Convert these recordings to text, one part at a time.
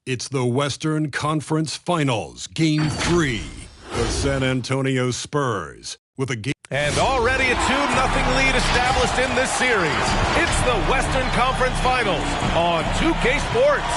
It's the Western Conference Finals, Game 3. The San Antonio Spurs with a game. And already a 2-0 lead established in this series. It's the Western Conference Finals on 2K Sports.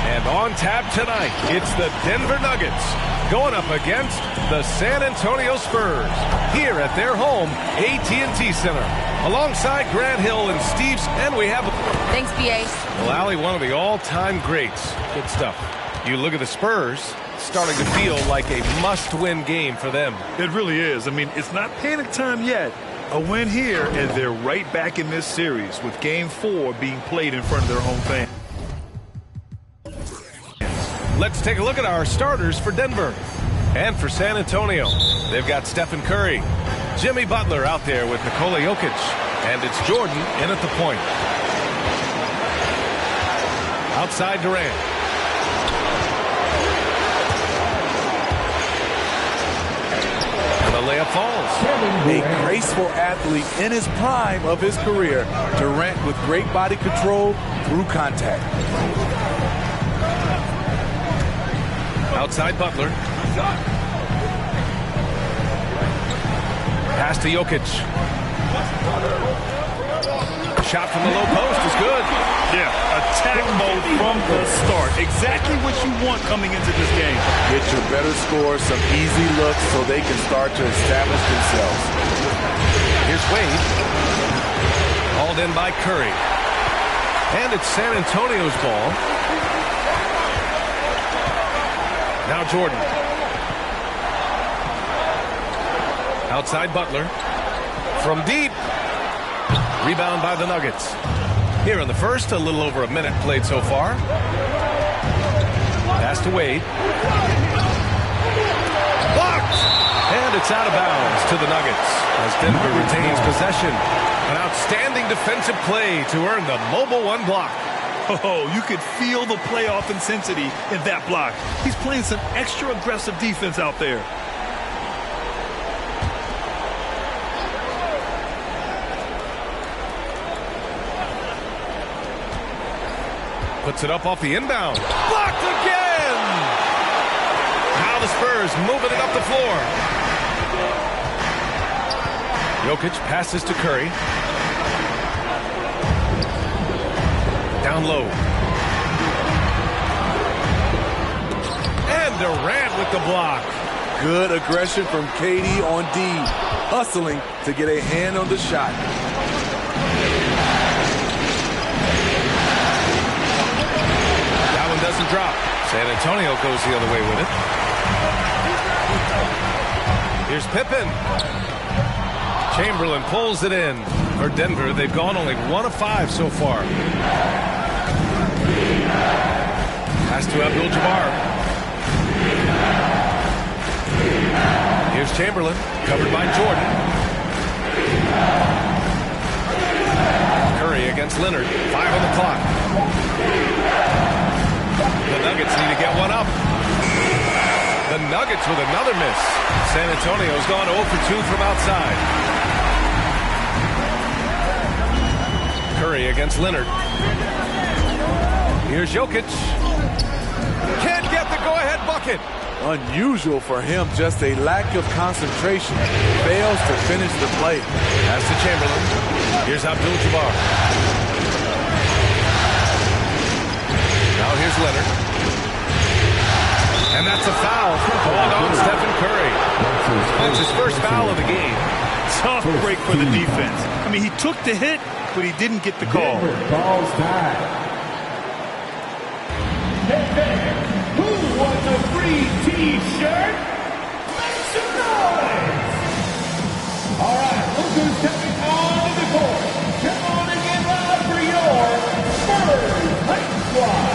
And on tap tonight, it's the Denver Nuggets going up against the San Antonio Spurs here at their home, AT&T Center. Alongside Grant Hill and Steve, and we have... Thanks, B.A. Well, Allie, one of the all-time greats. Good stuff. You look at the Spurs, starting to feel like a must-win game for them. It really is. I mean, it's not panic time yet. A win here, and they're right back in this series with Game 4 being played in front of their home fans. Let's take a look at our starters for Denver. And for San Antonio, they've got Stephen Curry, Jimmy Butler out there with Nikola Jokic, and it's Jordan in at the point. Outside Durant. And the layup falls. A graceful athlete in his prime of his career. Durant with great body control through contact. Outside Butler. Pass to Jokic. Shot from the low post is good. Yeah, attack mode from the start. Exactly what you want coming into this game. Get your better scores, some easy looks so they can start to establish themselves. Here's Wade. Hauled in by Curry. And it's San Antonio's ball. Now Jordan. Outside Butler. From deep. Rebound by the Nuggets. Here in the first, a little over a minute played so far. Pass to Wade. Blocked! And it's out of bounds to the Nuggets as Denver retains possession. An outstanding defensive play to earn the Mobile One block. Oh, you could feel the playoff intensity in that block. He's playing some extra aggressive defense out there. Puts it up off the inbound. Blocked again! Now the Spurs moving it up the floor. Jokic passes to Curry. Down low. And Durant with the block. Good aggression from KD on D. Hustling to get a hand on the shot. That one doesn't drop. San Antonio goes the other way with it. Here's Pippen. Chamberlain pulls it in. For Denver, they've gone only 1 of 5 so far. Pass to Abdul-Jabbar. Here's Chamberlain, covered by Jordan. Curry against Leonard, 5 on the clock. The Nuggets need to get one up. The Nuggets with another miss. San Antonio's gone 0 for 2 from outside. Curry against Leonard. Here's Jokic. Can't get the go-ahead bucket. Unusual for him, just a lack of concentration. Fails to finish the play. Pass to Chamberlain. Here's Abdul-Jabbar. Now here's Leonard. And that's a foul. Called on Stephen Curry. That's his first foul of the game. Tough break for the defense. I mean, he took the hit, but he didn't get the call. Balls back. Hey, who wants a free T-shirt? Make some noise! All right, look who's stepping onto the court. Come on and get loud for your Spurs Hype Squad.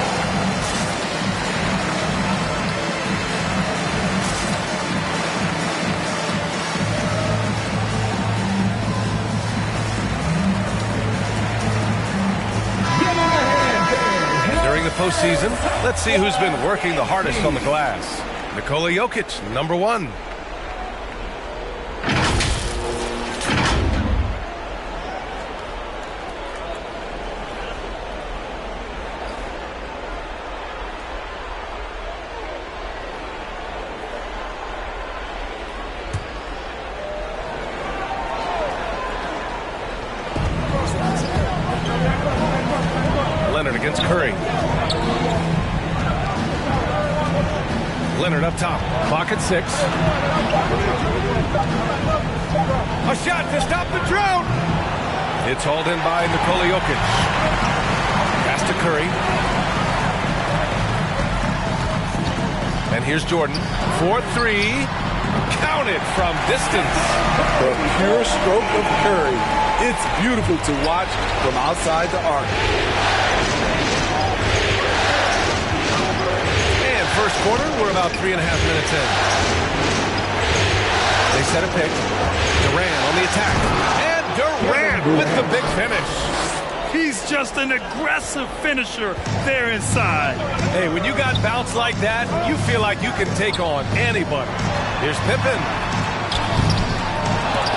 During the postseason, let's see who's been working the hardest on the glass. Nikola Jokic, number 1. Leonard up top. Clock at 6. A shot to stop the drought. It's hauled in by Nikola Jokic. Pass to Curry. And here's Jordan. 4-3. Counted from distance. The pure stroke of Curry. It's beautiful to watch from outside the arc. And first quarter, we're about 3.5 minutes in. They set a pick. Durant on the attack. And Durant with the big finish. He's just an aggressive finisher there inside. Hey, when you got bounce like that, you feel like you can take on anybody. Here's Pippen.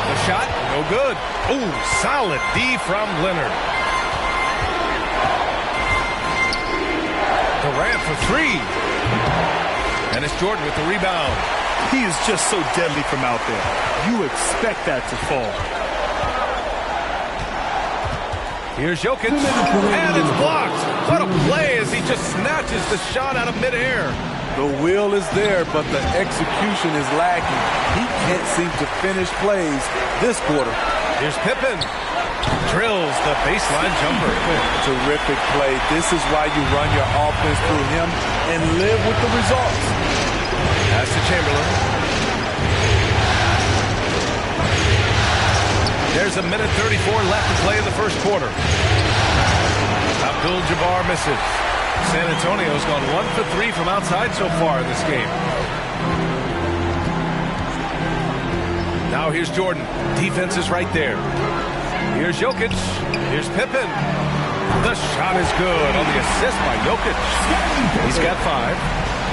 The shot, no good. Ooh, solid D from Leonard. Durant for 3. And it's Jordan with the rebound. He is just so deadly from out there. You expect that to fall. Here's Jokic, and it's blocked. What a play as he just snatches the shot out of midair. The will is there, but the execution is lacking. He can't seem to finish plays this quarter. Here's Pippen. Drills the baseline jumper. Terrific play. This is why you run your offense through him and live with the results. Pass to Chamberlain. There's a minute 34 left to play in the first quarter. Abdul-Jabbar misses. San Antonio's gone 1 for 3 from outside so far in this game. Now here's Jordan. Defense is right there. Here's Jokic. Here's Pippen. The shot is good on the assist by Jokic. He's got 5.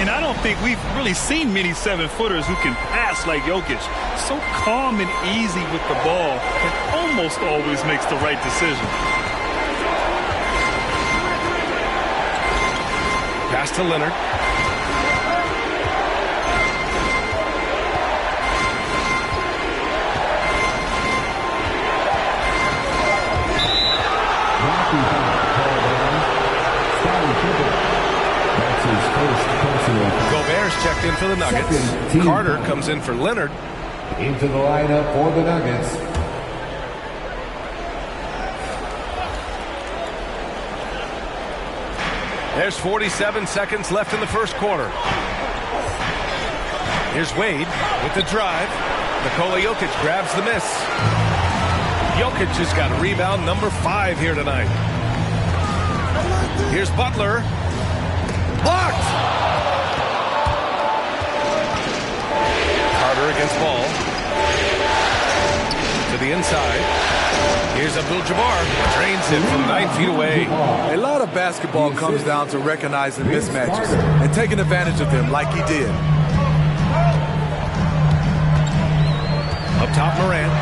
And I don't think we've really seen many 7-footers who can pass like Jokic. So calm and easy with the ball and almost always makes the right decision. Pass to Leonard. Gobert's checked in for the Nuggets. Carter comes in for Leonard. Into the lineup for the Nuggets. There's 47 seconds left in the first quarter. Here's Wade with the drive. Nikola Jokic grabs the miss. Jokic has got rebound number 5 here tonight. Here's Butler. Blocked! Carter against Ball. To the inside. Here's Abdul-Jabbar. Drains it from 9 feet away. A lot of basketball comes down to recognizing mismatches and taking advantage of them like he did. Up top, Morant.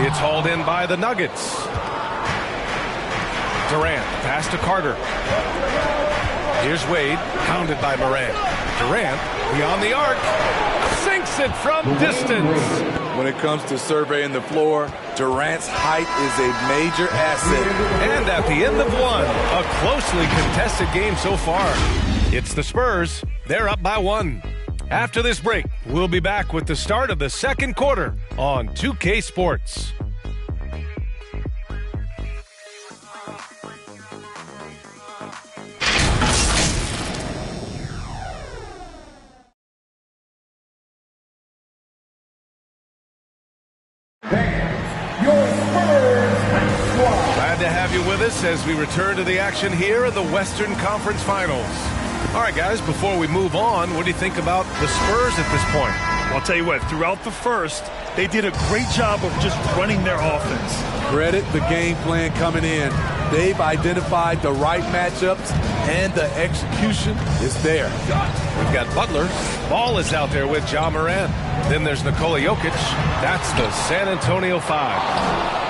It's hauled in by the Nuggets. Durant, pass to Carter. Here's Wade, pounded by Morant. Durant, beyond the arc, sinks it from distance. When it comes to surveying the floor, Durant's height is a major asset. And at the end of one, a closely contested game so far. It's the Spurs. They're up by 1. After this break, we'll be back with the start of the second quarter on 2K Sports. Glad to have you with us as we return to the action here in the Western Conference Finals. All right, guys, before we move on, what do you think about the Spurs at this point? Well, I'll tell you what, throughout the first, they did a great job of just running their offense. Credit the game plan coming in. They've identified the right matchups, and the execution is there. We've got Butler. Ball is out there with Ja Morant. Then there's Nikola Jokic. That's the San Antonio 5.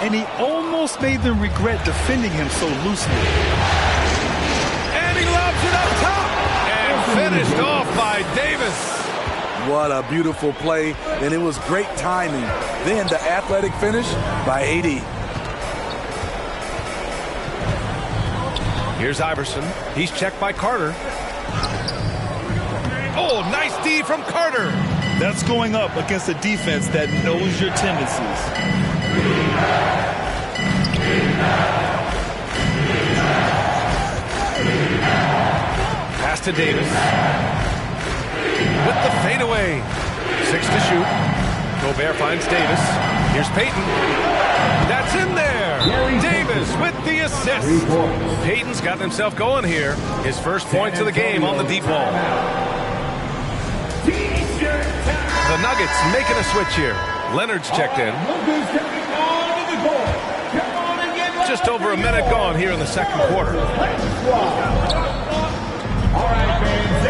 And he almost made them regret defending him so loosely. And he lobs it up top. And finished off by Davis. What a beautiful play, and it was great timing. Then the athletic finish by AD. Here's Iverson. He's checked by Carter. Oh, nice D from Carter. That's going up against a defense that knows your tendencies. Pass to Davis. With the fadeaway. 6 to shoot. Gobert finds Davis. Here's Payton. That's in there. Davis with the assist. Payton's got himself going here. His first points of the game on the deep ball. The Nuggets making a switch here. Leonard's checked in. Just over a minute gone here in the second quarter.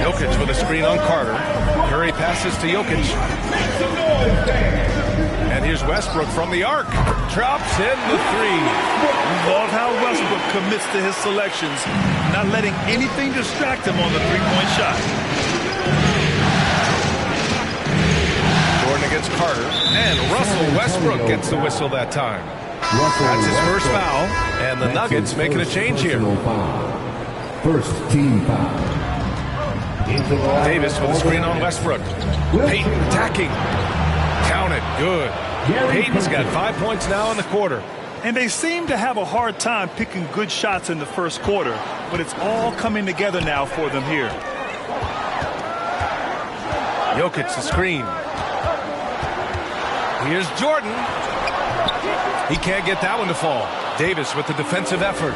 Jokic with a screen on Carter. Curry passes to Jokic. And here's Westbrook from the arc. Drops in the three. Love how Westbrook commits to his selections, not letting anything distract him on the three-point shot. Jordan against Carter. And Russell Westbrook gets the whistle that time. That's his first foul. And the Nuggets making a change here. First team foul. Davis with a screen on Westbrook. Payton attacking. Count it. Good. Payton's got 5 points now in the quarter. And they seem to have a hard time picking good shots in the first quarter, but it's all coming together now for them here. Jokic the screen. Here's Jordan. He can't get that one to fall. Davis with the defensive effort.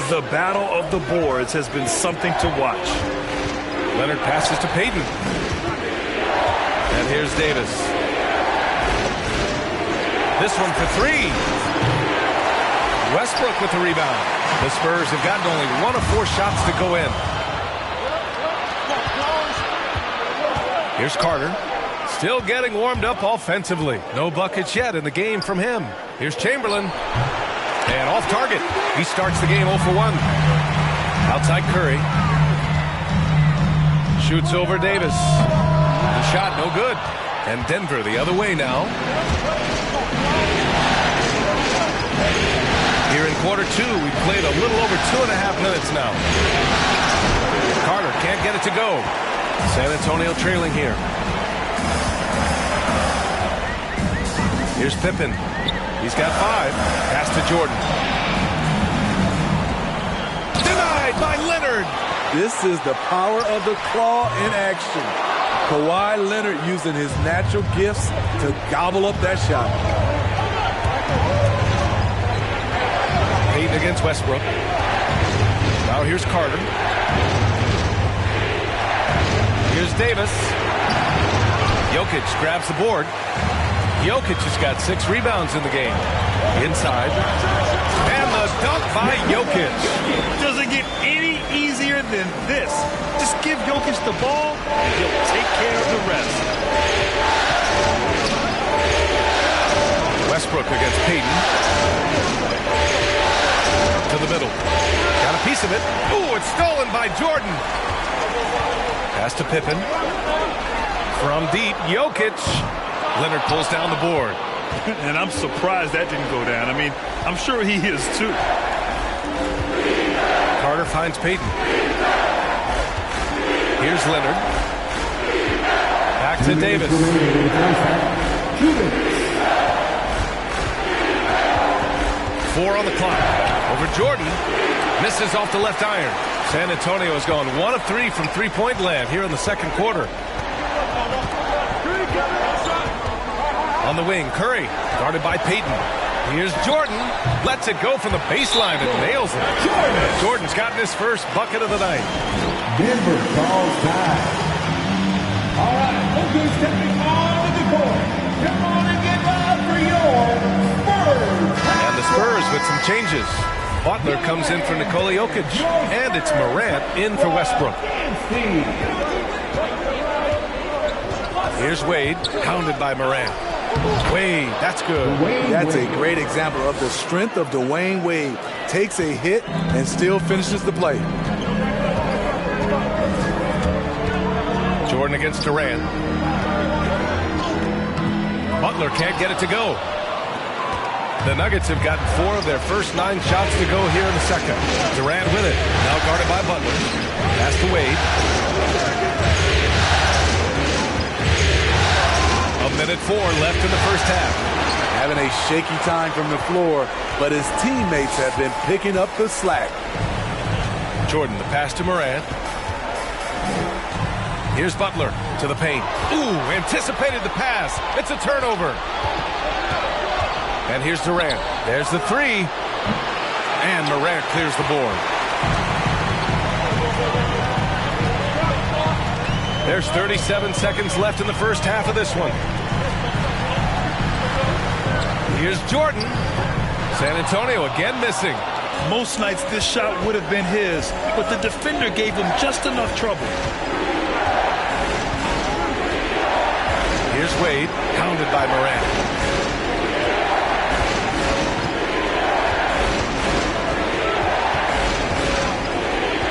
The battle of the boards has been something to watch. Leonard passes to Payton. And here's Davis. This one for three. Westbrook with the rebound. The Spurs have gotten only 1 of 4 shots to go in. Here's Carter. Still getting warmed up offensively. No buckets yet in the game from him. Here's Chamberlain. And off target. He starts the game 0 for 1. Outside Curry. Shoots over Davis. The shot no good. And Denver the other way now. Here in quarter 2, we've played a little over 2.5 minutes now. Carter can't get it to go. San Antonio trailing here. Here's Pippen. He's got 5. Pass to Jordan. Denied by Leonard. This is the power of the claw in action. Kawhi Leonard using his natural gifts to gobble up that shot. Payton against Westbrook. Now here's Carter. Here's Davis. Jokic grabs the board. Jokic has got 6 rebounds in the game. Inside. And the dunk by Jokic. Doesn't get any easier than this. Just give Jokic the ball, and he'll take care of the rest. Westbrook against Payton. To the middle. Got a piece of it. Ooh, it's stolen by Jordan. Pass to Pippen. From deep, Jokic. Leonard pulls down the board. And I'm surprised that didn't go down. I mean, I'm sure he is too. Carter finds Payton. Here's Leonard. Back to Davis. 4 on the clock. Over Jordan. Misses off the left iron. San Antonio has gone 1 of 3 from three-point land here in the second quarter. On the wing, Curry, guarded by Payton. Here's Jordan. Lets it go from the baseline and nails it. Jordan's gotten his first bucket of the night. Denver calls time. All right, look who's stepping onto the court. Come on and get loud for your Spurs. And the Spurs with some changes. Butler comes in for Nikola Jokic. And it's Morant in for Westbrook. Here's Wade, hounded by Morant. Wade, that's good. That's a great example of the strength of Dwayne Wade. Takes a hit and still finishes the play. Jordan against Durant. Butler can't get it to go. The Nuggets have gotten 4 of their first 9 shots to go here in the second. Durant with it. Now guarded by Butler. Pass to Wade. 1:04 left in the first half. Having a shaky time from the floor, but his teammates have been picking up the slack. Jordan, the pass to Morant. Here's Butler to the paint. Ooh, anticipated the pass. It's a turnover. And here's Durant. There's the three. And Morant clears the board. There's 37 seconds left in the first half of this one. Here's Jordan. San Antonio again missing. Most nights this shot would have been his, but the defender gave him just enough trouble. Here's Wade, pounded by Morant.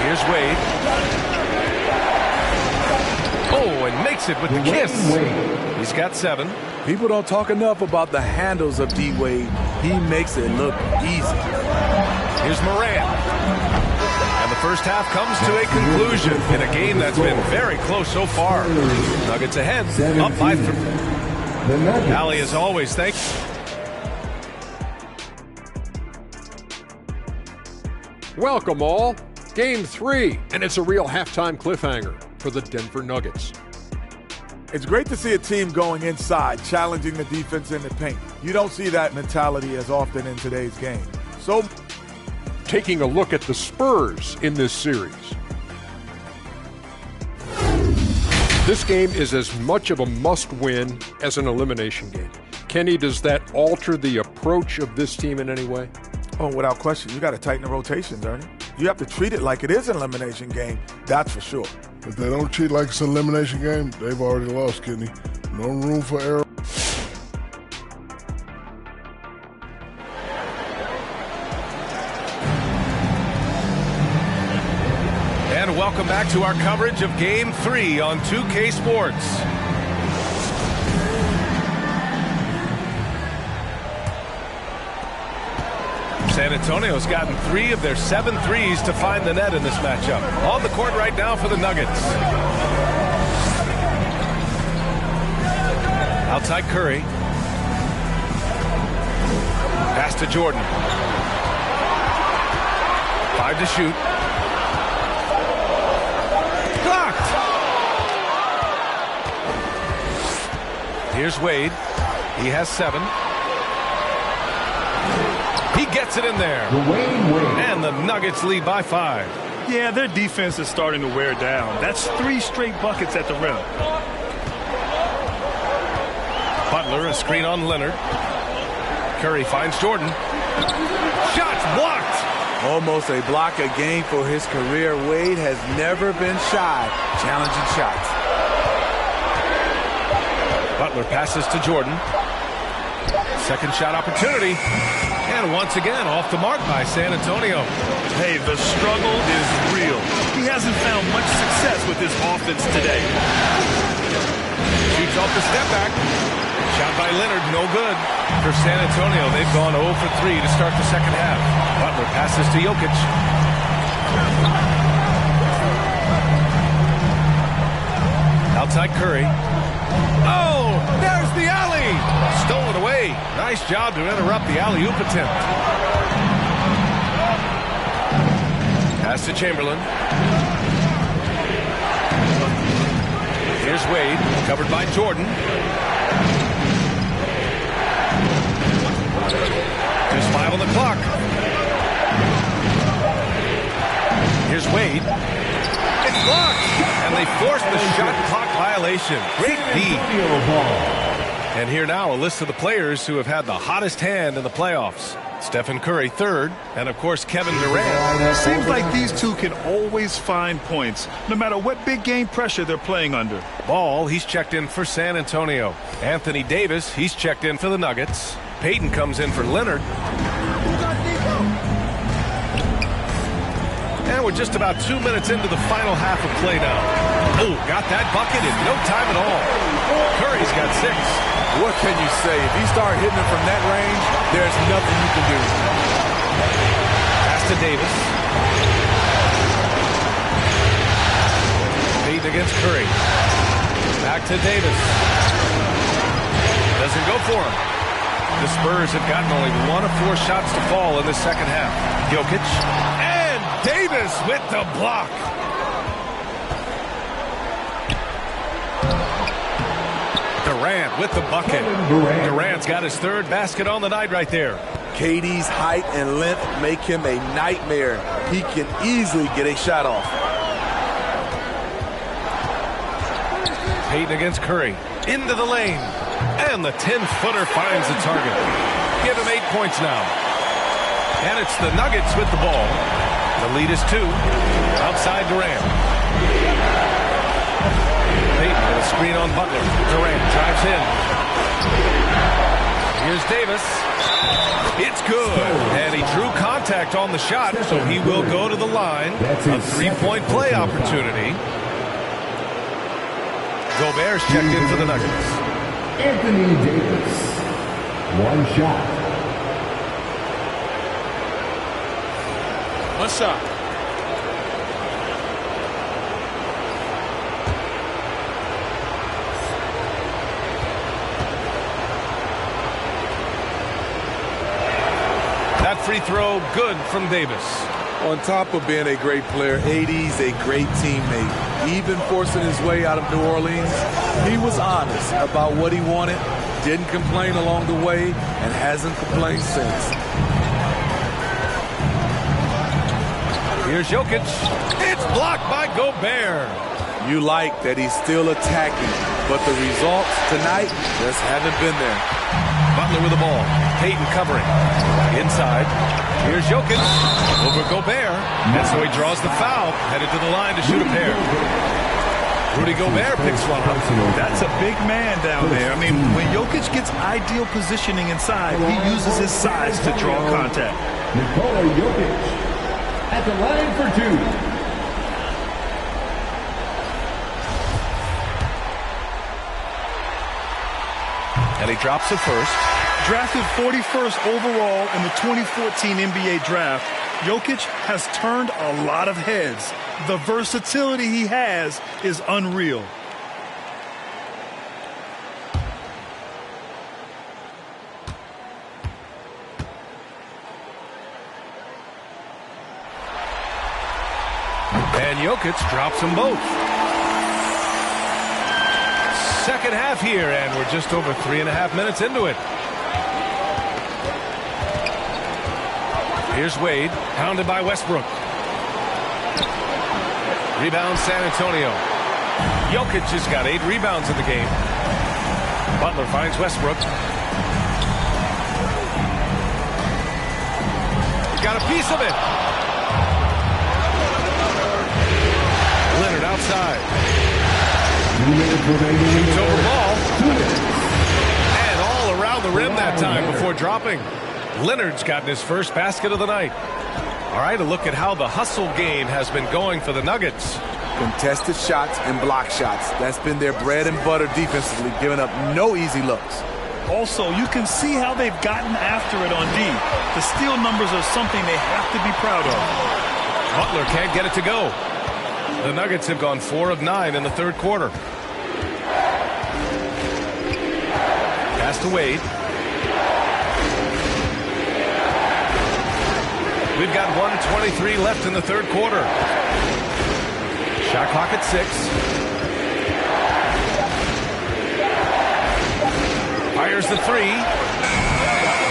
Here's Wade. Oh, and makes it with the kiss. He's got 7. People don't talk enough about the handles of D-Wade. He makes it look easy. Here's Morant. And the first half comes to a conclusion in a game that's been very close so far. Nuggets ahead, up by 3. Allie, as always, thanks. Welcome all. Game 3, and it's a real halftime cliffhanger for the Denver Nuggets. It's great to see a team going inside, challenging the defense in the paint. You don't see that mentality as often in today's game. So, taking a look at the Spurs in this series. This game is as much of a must-win as an elimination game. Kenny, does that alter the approach of this team in any way? Oh, without question. You got to tighten the rotations, Ernie. You have to treat it like it is an elimination game. That's for sure. If they don't treat it like it's an elimination game, they've already lost, Kenny. No room for error. And welcome back to our coverage of Game 3 on 2K Sports. San Antonio's gotten 3 of their 7 threes to find the net in this matchup. On the court right now for the Nuggets. Outside Curry. Pass to Jordan. 5 to shoot. Blocked! Here's Wade. He has 7. He gets it in there. And the Nuggets lead by 5. Yeah, their defense is starting to wear down. That's 3 straight buckets at the rim. Butler, a screen on Leonard. Curry finds Jordan. Shots blocked. Almost a block a game for his career. Wade has never been shy challenging shots. Butler passes to Jordan. Second shot opportunity. And once again, off the mark by San Antonio. Hey, the struggle is real. He hasn't found much success with his offense today. Shoots off the step back. Shot by Leonard, no good. For San Antonio, they've gone 0 for 3 to start the second half. Butler passes to Jokic. Outside Curry. Oh, there's the alley. Stolen away. Nice job to interrupt the alley-oop attempt. Pass to Chamberlain. Here's Wade, covered by Jordan. 2:05 on the clock. Here's Wade. It's blocked. And they force the shot clock violation. Great D. And here now a list of the players who have had the hottest hand in the playoffs. Stephen Curry, 3rd, and of course Kevin Durant. Seems like these two can always find points, no matter what big game pressure they're playing under. Ball, he's checked in for San Antonio. Anthony Davis, he's checked in for the Nuggets. Payton comes in for Leonard. And we're just about 2 minutes into the final half of play now. Oh, got that bucket in no time at all. Curry's got 6. What can you say? If you start hitting it from that range, there's nothing you can do. Pass to Davis. Payton against Curry. Back to Davis. for him. The Spurs have gotten only 1 of 4 shots to fall in the second half. Jokic and Davis with the block. Durant with the bucket. Durant's got his 3rd basket on the night right there. KD's height and length make him a nightmare. He can easily get a shot off. Payton against Curry. Into the lane. And the 10-footer finds the target. Give him 8 points now. And it's the Nuggets with the ball. The lead is 2. Outside Durant. Payton with a screen on Butler. Durant drives in. Here's Davis. It's good. And he drew contact on the shot, so he will go to the line. A 3-point play opportunity. Gobert's checked in for the Nuggets. Anthony Davis. 1 shot. One shot. That free throw good from Davis. On top of being a great player, AD's a great teammate. Even forcing his way out of New Orleans, he was honest about what he wanted, didn't complain along the way, and hasn't complained since. Here's Jokic. It's blocked by Gobert. You like that he's still attacking, but the results tonight just haven't been there. Butler with the ball. Payton covering. Inside. Here's Jokic. Over Gobert. And so he draws the foul. Headed to the line to shoot a pair. Rudy Gobert picks one up. That's a big man down there. I mean, when Jokic gets ideal positioning inside, he uses his size to draw contact. Nikola Jokic at the line for 2. And he drops it first. Drafted 41st overall in the 2014 NBA draft, Jokic has turned a lot of heads. The versatility he has is unreal. And Jokic drops them both. Second half here, and we're just over 3.5 minutes into it. Here's Wade, pounded by Westbrook. Rebound San Antonio. Jokic has got 8 rebounds in the game. Butler finds Westbrook. Got a piece of it. Leonard outside. Shoots over ball. And all around the rim that time before dropping. Leonard's gotten his first basket of the night. All right, a look at how the hustle game has been going for the Nuggets. Contested shots and block shots. That's been their bread and butter defensively, giving up no easy looks. Also, you can see how they've gotten after it on D. The steal numbers are something they have to be proud of. Butler can't get it to go. The Nuggets have gone 4 of 9 in the third quarter. Pass to Wade. We've got 1:23 left in the third quarter. Shot clock at 6. Fires the 3.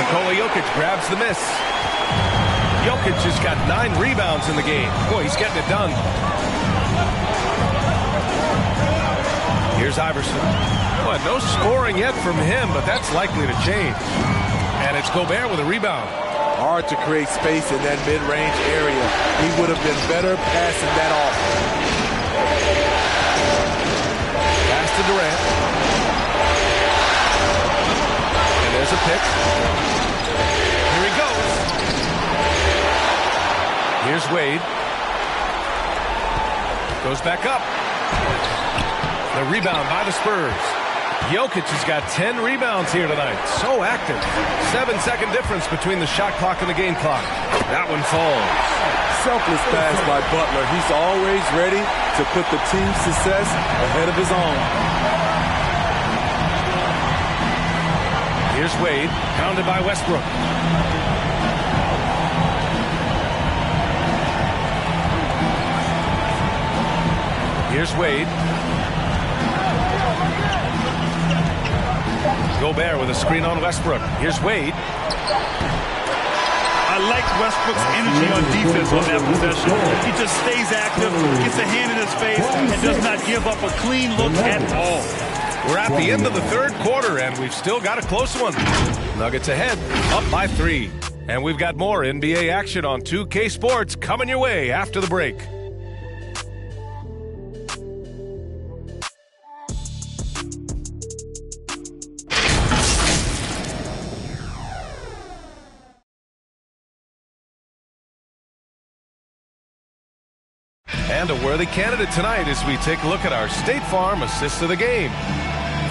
Nikola Jokic grabs the miss. Jokic has got 9 rebounds in the game. Boy, he's getting it done. Here's Iverson. Well, no scoring yet from him, but that's likely to change. And it's Gobert with a rebound. Hard to create space in that mid-range area. He would have been better passing that off. Pass to Durant. And there's a pick. Here he goes. Here's Wade. Goes back up. The rebound by the Spurs. Jokic has got 10 rebounds here tonight. So active. 7-second difference between the shot clock and the game clock. That one falls. Selfless pass by Butler. He's always ready to put the team's success ahead of his own. Here's Wade, pounded by Westbrook. Here's Wade. Gobert with a screen on Westbrook. Here's Wade. I like Westbrook's energy on defense on that possession. He just stays active, gets a hand in his face, and does not give up a clean look at all. We're at the end of the third quarter, and we've still got a close one. Nuggets ahead, up by 3. And we've got more NBA action on 2K Sports coming your way after the break. And a worthy candidate tonight as we take a look at our State Farm assist of the game.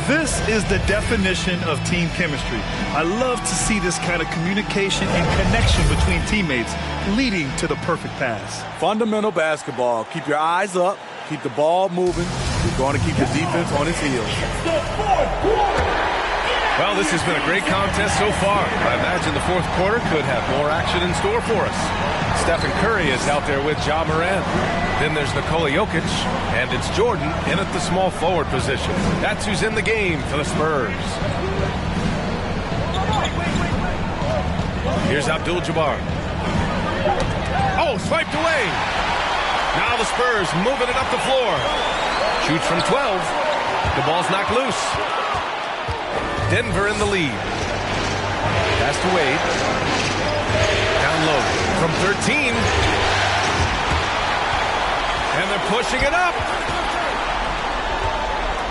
This is the definition of team chemistry. I love to see this kind of communication and connection between teammates leading to the perfect pass. Fundamental basketball. Keep your eyes up. Keep the ball moving. You're going to keep the defense on its heels. Well, this has been a great contest so far. I imagine the fourth quarter could have more action in store for us. Stephen Curry is out there with Ja Morant. Then there's Nikola Jokic, and it's Jordan in at the small forward position. That's who's in the game for the Spurs. Here's Abdul-Jabbar. Oh, swiped away. Now the Spurs moving it up the floor. Shoots from 12. The ball's knocked loose. Denver in the lead. Pass to Wade. Down low from 13. And they're pushing it up.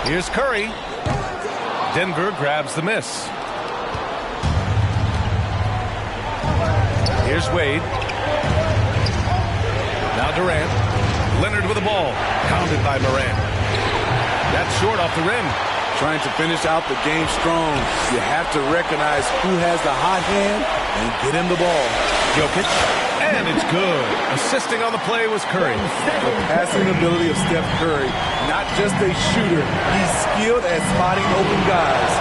Here's Curry. Denver grabs the miss. Here's Wade. Now Durant. Leonard with the ball. Pounded by Morant. That's short off the rim. Trying to finish out the game strong. You have to recognize who has the hot hand and get him the ball. Jokic, and it's good. Assisting on the play was Curry. The passing ability of Steph Curry, not just a shooter. He's skilled at spotting open guys.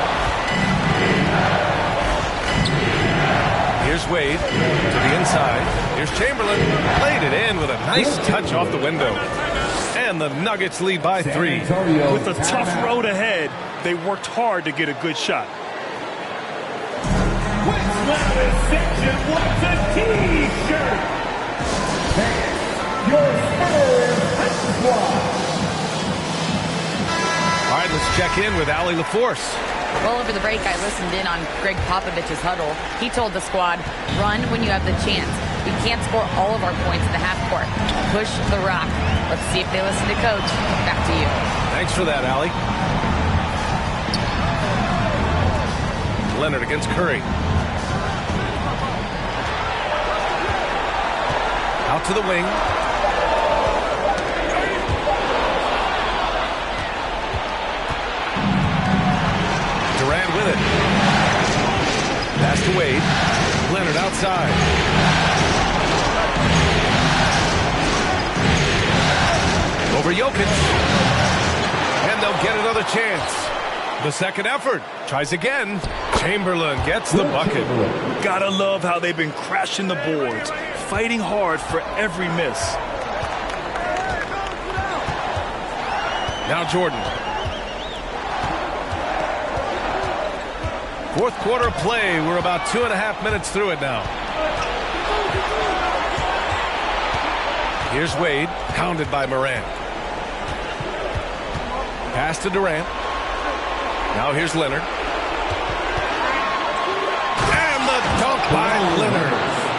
Here's Wade to the inside. Here's Chamberlain. Played it in with a nice touch off the window. And the Nuggets lead by 3. With a tough road ahead, they worked hard to get a good shot. Westmountain section wants a T-shirt. Your Spurs squad. All right, let's check in with Allie LaForce. Well, over the break, I listened in on Greg Popovich's huddle. He told the squad, run when you have the chance. We can't score all of our points in the half court. Push the rock. Let's see if they listen to Coach. Back to you. Thanks for that, Allie. Leonard against Curry. Out to the wing. Durant with it. Pass to Wade. Leonard outside. Over Jokic. And they'll get another chance. The second effort. Tries again. Chamberlain gets the bucket. Gotta love how they've been crashing the boards, fighting hard for every miss. Now Jordan. Fourth quarter play. We're about 2.5 minutes through it now. Here's Wade, pounded by Morant. Pass to Durant. Now here's Leonard. And the dunk by Leonard.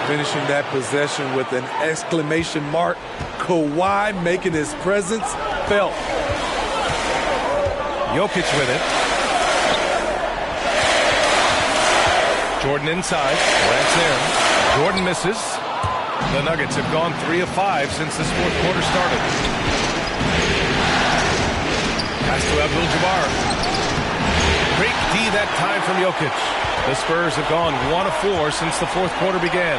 Finishing that possession with an exclamation mark. Kawhi making his presence felt. Jokic with it. Jordan inside. Durant's there. Jordan misses. The Nuggets have gone 3 of 5 since this fourth quarter started. Pass to Abdul-Jabbar. Great D that time from Jokic. The Spurs have gone 1 of 4 since the fourth quarter began.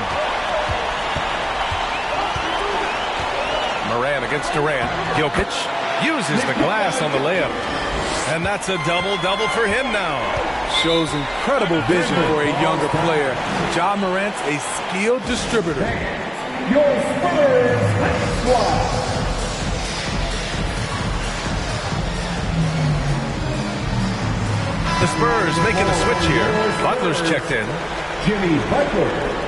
Morant against Durant. Jokic uses the glass on the layup. And that's a double-double for him now. Shows incredible vision for a younger player. Ja Morant's a skilled distributor. Your Spurs squad. The Spurs making a switch here. Butler's checked in. Jimmy Butler.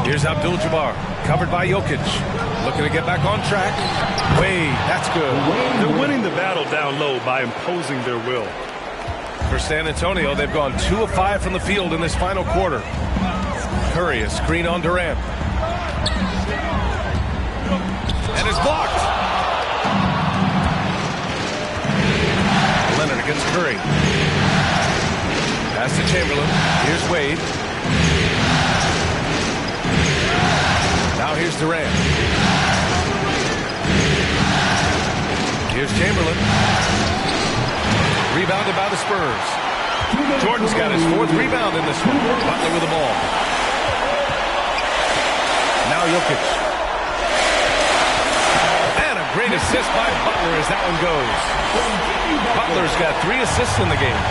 Here's Abdul-Jabbar, covered by Jokic. Looking to get back on track. Wade, that's good. They're winning the battle down low by imposing their will. For San Antonio, they've gone 2 of 5 from the field in this final quarter. Curry, a screen on Durant. And it's blocked. Leonard against Curry. Pass to Chamberlain. Here's Wade. Now here's Durant. Here's Chamberlain. Rebounded by the Spurs. Jordan's got his 4th rebound in this one. Butler with the ball. Now Jokic. And a great assist by Butler as that one goes. Butler's got 3 assists in the game.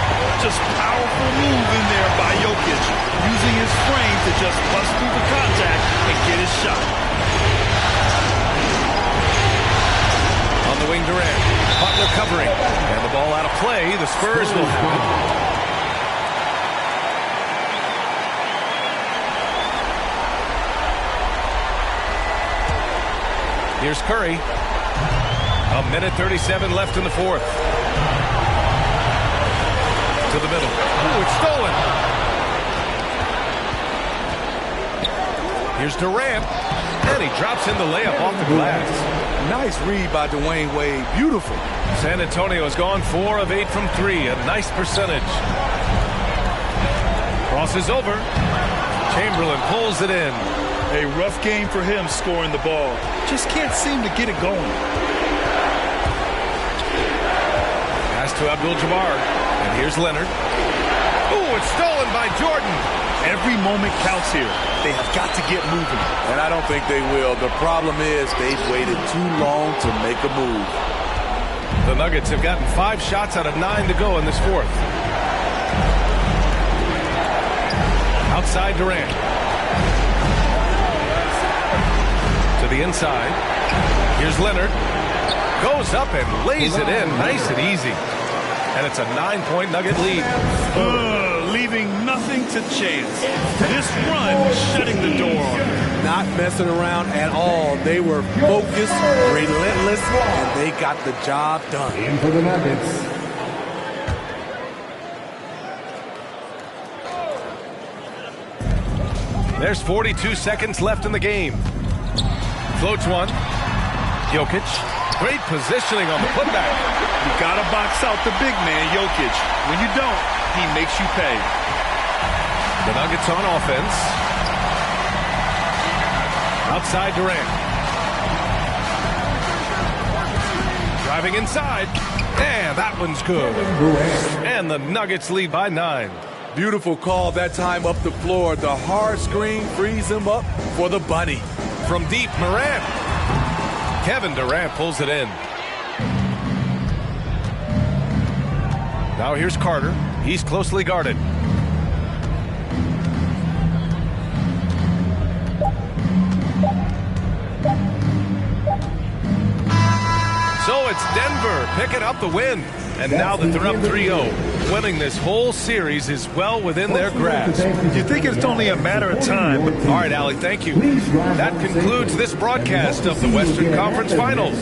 Just powerful move in there by Jokic, using his frame to just bust through the contact and get his shot. On the wing, Durant. Butler covering. And the ball out of play. The Spurs will have it. Here's Curry. 1:37 left in the 4th. To the middle. Ooh, it's stolen. Here's Durant. And he drops in the layup off the glass. Nice read by Dwayne Wade. Beautiful. San Antonio has gone 4 of 8 from 3. A nice percentage. Crosses over. Chamberlain pulls it in. A rough game for him scoring the ball. Just can't seem to get it going. Pass to Abdul-Jabbar. And here's Leonard. Ooh, it's stolen by Jordan. Every moment counts here. They have got to get moving. And I don't think they will. The problem is they've waited too long to make a move. The Nuggets have gotten 5 shots out of 9 to go in this 4th. Outside Durant. To the inside. Here's Leonard. Goes up and lays it in nice and easy. And it's a 9-point Nugget lead. Leaving nothing to chance. This run shutting the door on them. Not messing around at all. They were focused, relentless, and they got the job done. In for the Nuggets. There's 42 seconds left in the game. Floats one. Jokic. Great positioning on the putback. You gotta box out the big man, Jokic. When you don't, he makes you pay. The Nuggets on offense. Outside Durant. Driving inside. And that one's good. And the Nuggets lead by 9. Beautiful call that time up the floor. The hard screen frees him up for the bunny. From deep, Morant. Kevin Durant pulls it in. Now here's Carter. He's closely guarded. So it's Denver picking up the win. And now that they're up 3-0, winning this whole series is well within their grasp. You think it's only a matter of time. All right, Allie, thank you. That concludes this broadcast of the Western Conference Finals.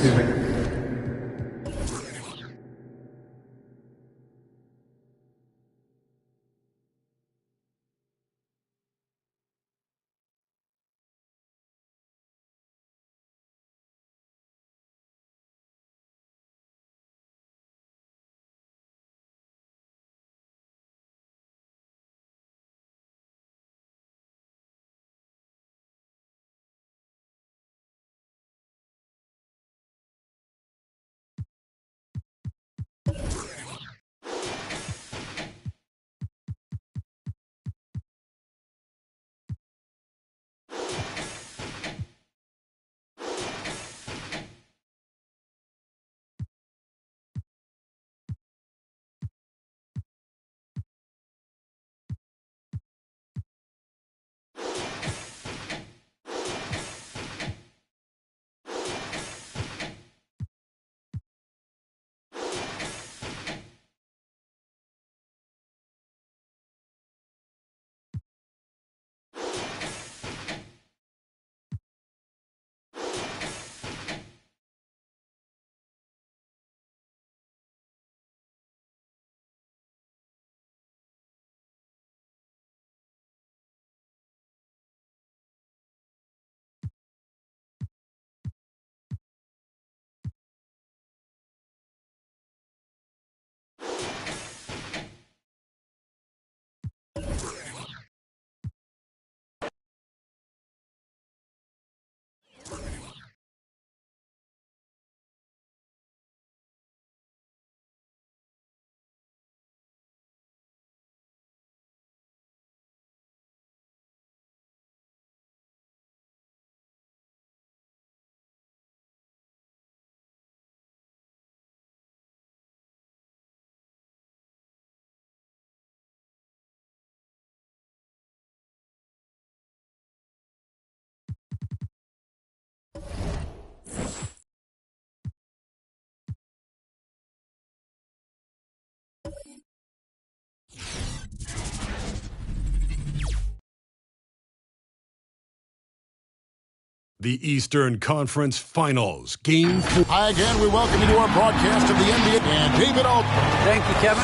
The Eastern Conference Finals, Game 4. Hi again. We welcome you to our broadcast of the NBA. And David Altman. Thank you, Kevin.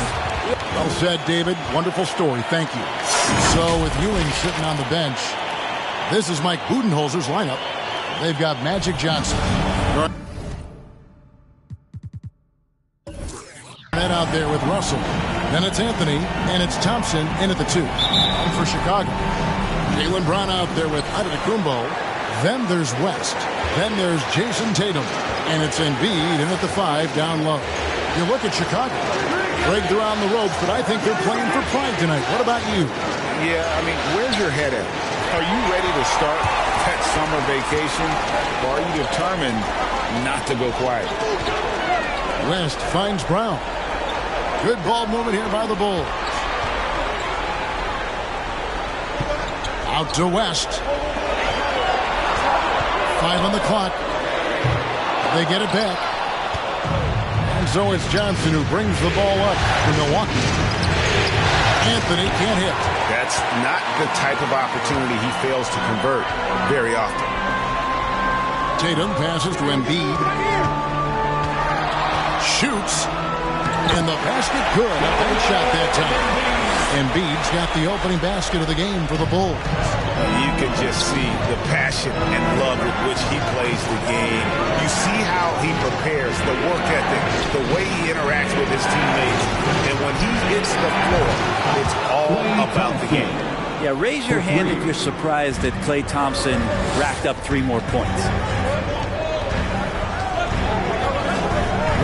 Well said, David. Wonderful story. Thank you. So with Ewing sitting on the bench, this is Mike Budenholzer's lineup. They've got Magic Johnson. Net out there with Russell. Then it's Anthony, and it's Thompson in at the 2. And for Chicago, Jaylen Brown out there with Antetokounmpo. Then there's West. Then there's Jason Tatum. And it's Embiid in at the 5 down low. You look at Chicago. Greg, they're on the ropes, but I think they're playing for pride tonight. What about you? Yeah, I mean, where's your head at? Are you ready to start that summer vacation? Or are you determined not to go quiet? West finds Brown. Good ball movement here by the Bulls. Out to West. 5 on the clock. They get it back. And so it's Johnson who brings the ball up for Milwaukee. Anthony can't hit. That's not the type of opportunity he fails to convert very often. Tatum passes to Embiid. Shoots. And the basket good. A big shot that time. Embiid's got the opening basket of the game for the Bulls. You can just see the passion and love with which he plays the game. You see how he prepares, the work ethic, the way he interacts with his teammates. And when he hits the floor, it's all about the game. Yeah, raise your hand if you're surprised that Klay Thompson racked up 3 more points.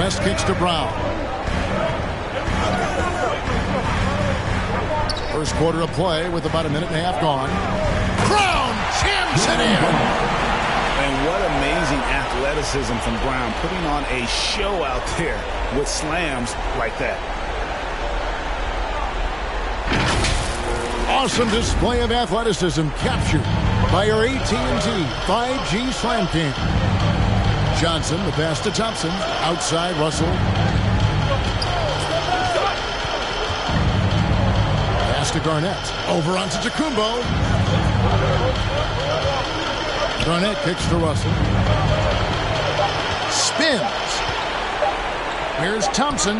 West kicks to Brown. First quarter of play with about a minute and a half gone. Brown jams it in. And what amazing athleticism from Brown, putting on a show out there with slams like that. Awesome display of athleticism captured by our AT&T 5G Slam King. Johnson, the pass to Thompson. Outside, Russell. To Garnett. Over onto Antetokounmpo. Garnett kicks to Russell. Spins. Here's Thompson.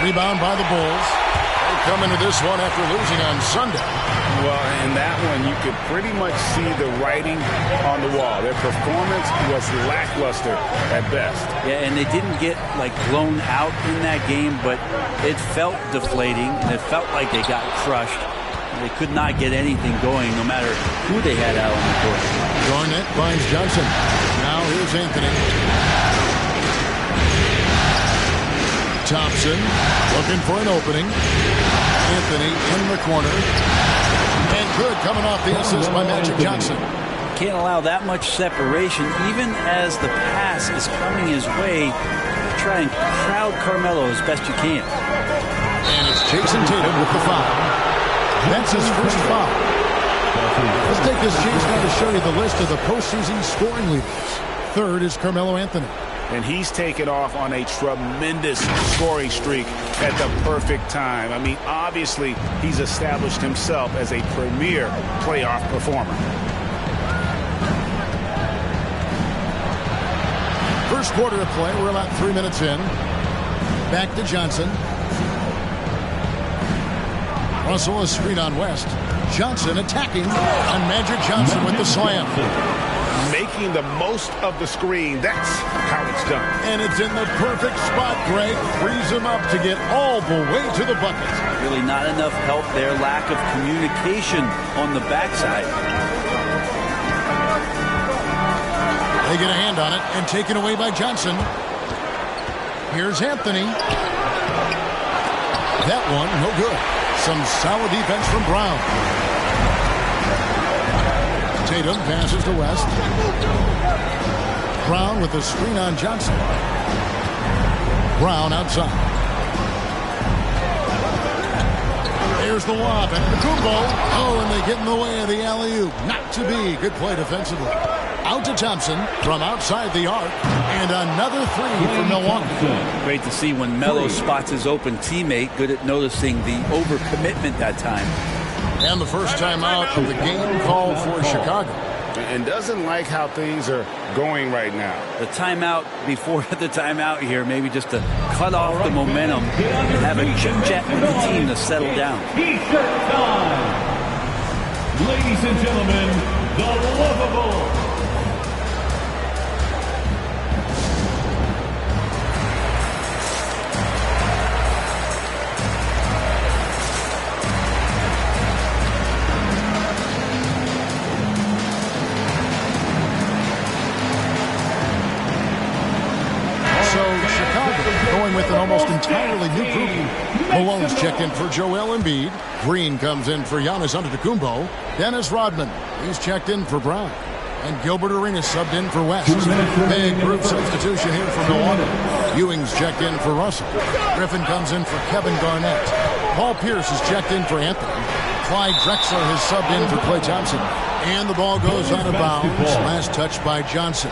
Rebound by the Bulls. They come into this one after losing on Sunday. Well, in that one, you could pretty much see the writing on the wall. Their performance was lackluster at best. Yeah, and they didn't get, blown out in that game, but it felt deflating, and it felt like they got crushed. They could not get anything going, no matter who they had out on the court. Garnett finds Johnson. Now here's Anthony. Thompson looking for an opening. Anthony in the corner. And good coming off the assist by Magic Johnson. Can't allow that much separation, even as the pass is coming his way. Try and crowd Carmelo as best you can. And it's Jason Tatum with the foul. That's his first foul. Let's take this chance now to show you the list of the postseason scoring leaders. Third is Carmelo Anthony. And he's taken off on a tremendous scoring streak at the perfect time. I mean, obviously, he's established himself as a premier playoff performer. First quarter of play, we're about 3 minutes in. Back to Johnson. Russell a screen on West. Johnson attacking, and Magic Johnson with the slam. Making the most of the screen, that's how it's done. And it's in the perfect spot, Greg. Frees him up to get all the way to the bucket. Really not enough help there. Lack of communication on the backside. They get a hand on it and taken away by Johnson. Here's Anthony. That one, no good. Some solid defense from Brown. Tatum passes to West. Brown with the screen on Johnson. Brown outside. There's the lob and Antetokounmpo. Oh, and they get in the way of the alley-oop. Not to be. Good play defensively. Out to Thompson from outside the arc. And another three for Milwaukee. Great to see when Melo spots his open teammate. Good at noticing the overcommitment that time. And the first time out of the game called for Chicago. and doesn't like how things are going right now. The timeout before the timeout here, maybe just to cut off the momentum and have a chit-chat with the team to settle down. T-shirt time. Ladies and gentlemen, the lovable with an almost entirely new group. Malone's checked in for Joel Embiid. Green comes in for Giannis Antetokounmpo. Dennis Rodman, he's checked in for Brown. And Gilbert Arenas subbed in for West. Big group substitution here for Milwaukee. Ewing's checked in for Russell. Griffin comes in for Kevin Garnett. Paul Pierce is checked in for Anthony. Clyde Drexler has subbed in for Klay Thompson. And the ball goes out of bounds. Last touch by Johnson.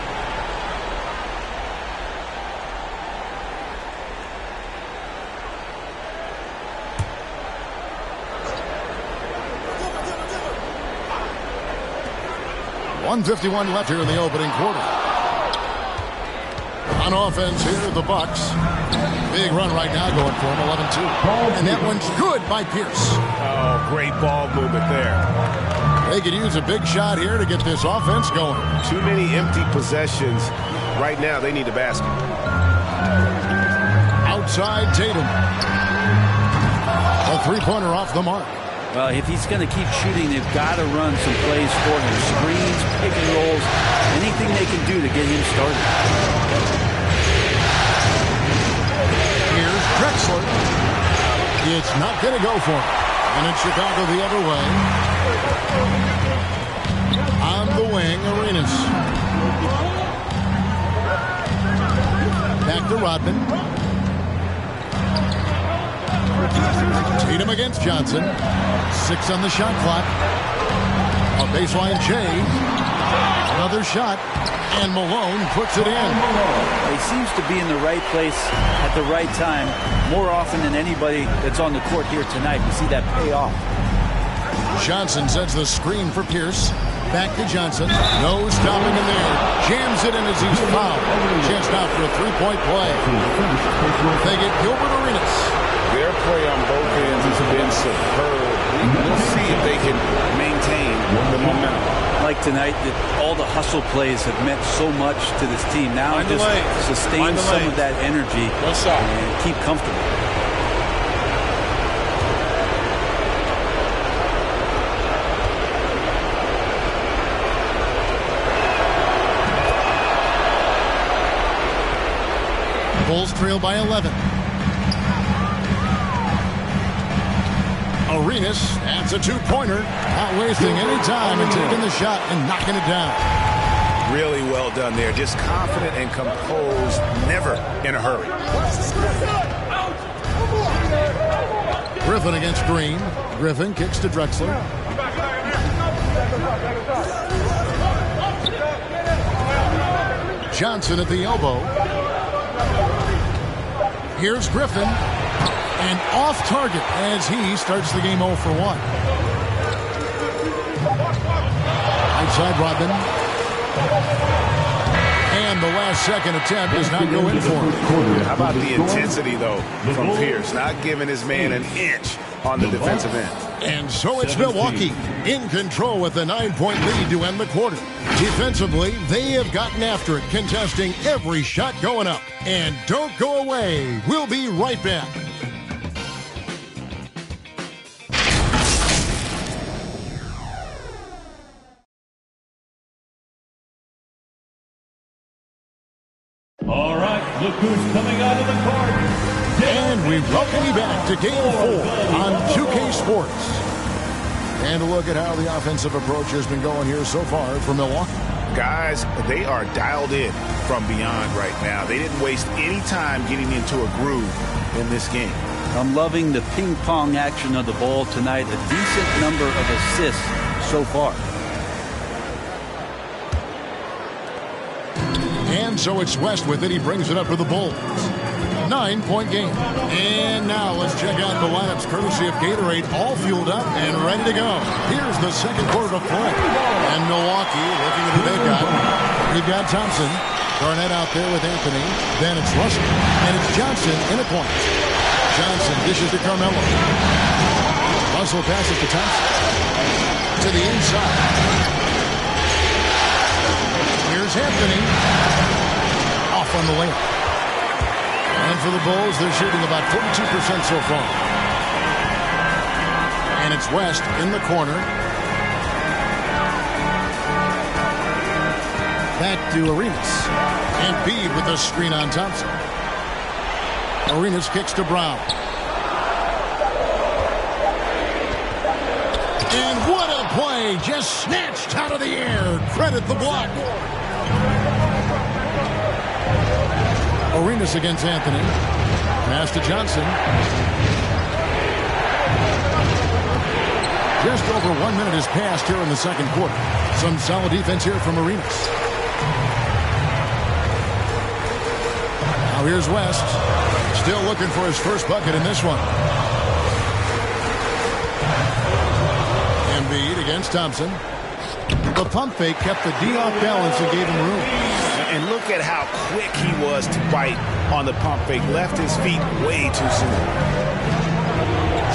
.151 left here in the opening quarter. On offense here, the Bucks. Big run right now going for him, 11-2. And that one's good by Pierce. Oh, great ball movement there. They could use a big shot here to get this offense going. Too many empty possessions. Right now, they need a basket. Outside Tatum. A three-pointer off the mark. Well, if he's going to keep shooting, they've got to run some plays for him. Screens, pick and rolls, anything they can do to get him started. Here's Drexler. It's not going to go for him. And it's Chicago the other way. On the wing, Arenas. Back to Rodman. Tatum against Johnson. 6 on the shot clock. A baseline change. Another shot. And Malone puts it in. He seems to be in the right place at the right time more often than anybody that's on the court here tonight. We see that pay off. Johnson sends the screen for Pierce. Back to Johnson. No stopping in there. Jams it in as he's fouled. Chance now for a three-point play. They get Gilbert Arenas. Their play on both ends has been superb. We'll see if they can maintain the momentum. Like tonight, all the hustle plays have meant so much to this team. Now just sustain some of that energy and keep comfortable. Bulls trail by 11. Arenas adds a two-pointer, not wasting any time and taking the shot and knocking it down. Really well done there. Just confident and composed, never in a hurry. Griffin against Green. Griffin kicks to Drexler. Johnson at the elbow. Here's Griffin. And off target as he starts the game 0 for 1. Outside Rodman. And the last second attempt does not go in for him. How about the intensity, though, from Pierce? Not giving his man an inch on the defensive end. And so it's Milwaukee in control with a 9-point lead to end the quarter. Defensively, they have gotten after it, contesting every shot going up. And don't go away. We'll be right back. All right, look who's coming out of the court. And we welcome you back to Game 4 on 2K Sports. And a look at how the offensive approach has been going here so far for Milwaukee. Guys, they are dialed in from beyond right now. They didn't waste any time getting into a groove in this game. I'm loving the ping-pong action of the ball tonight. A decent number of assists so far. And so it's West with it. He brings it up for the Bulls. 9-point game. And now let's check out the lineups courtesy of Gatorade, all fueled up and ready to go. Here's the second quarter of play. And Milwaukee looking at who they've got. We've got Thompson. Garnett out there with Anthony. Then it's Russell. And it's Johnson in the corner. Johnson dishes to Carmelo. Russell passes to Thompson. To the inside. Here's Anthony. Off on the layup. And for the Bulls, they're shooting about 42% so far. And it's West in the corner. Back to Arenas. And Embiid with the screen on Thompson. Arenas kicks to Brown. And what a play! Just snatched out of the air. Credit the block. Arenas against Anthony. Pass to Johnson. Just over 1 minute has passed here in the second quarter. Some solid defense here from Arenas. Now here's West. Still looking for his first bucket in this one. Embiid against Thompson. The pump fake kept the D off balance and gave him room. And look at how quick he was to bite on the pump fake. Left his feet way too soon.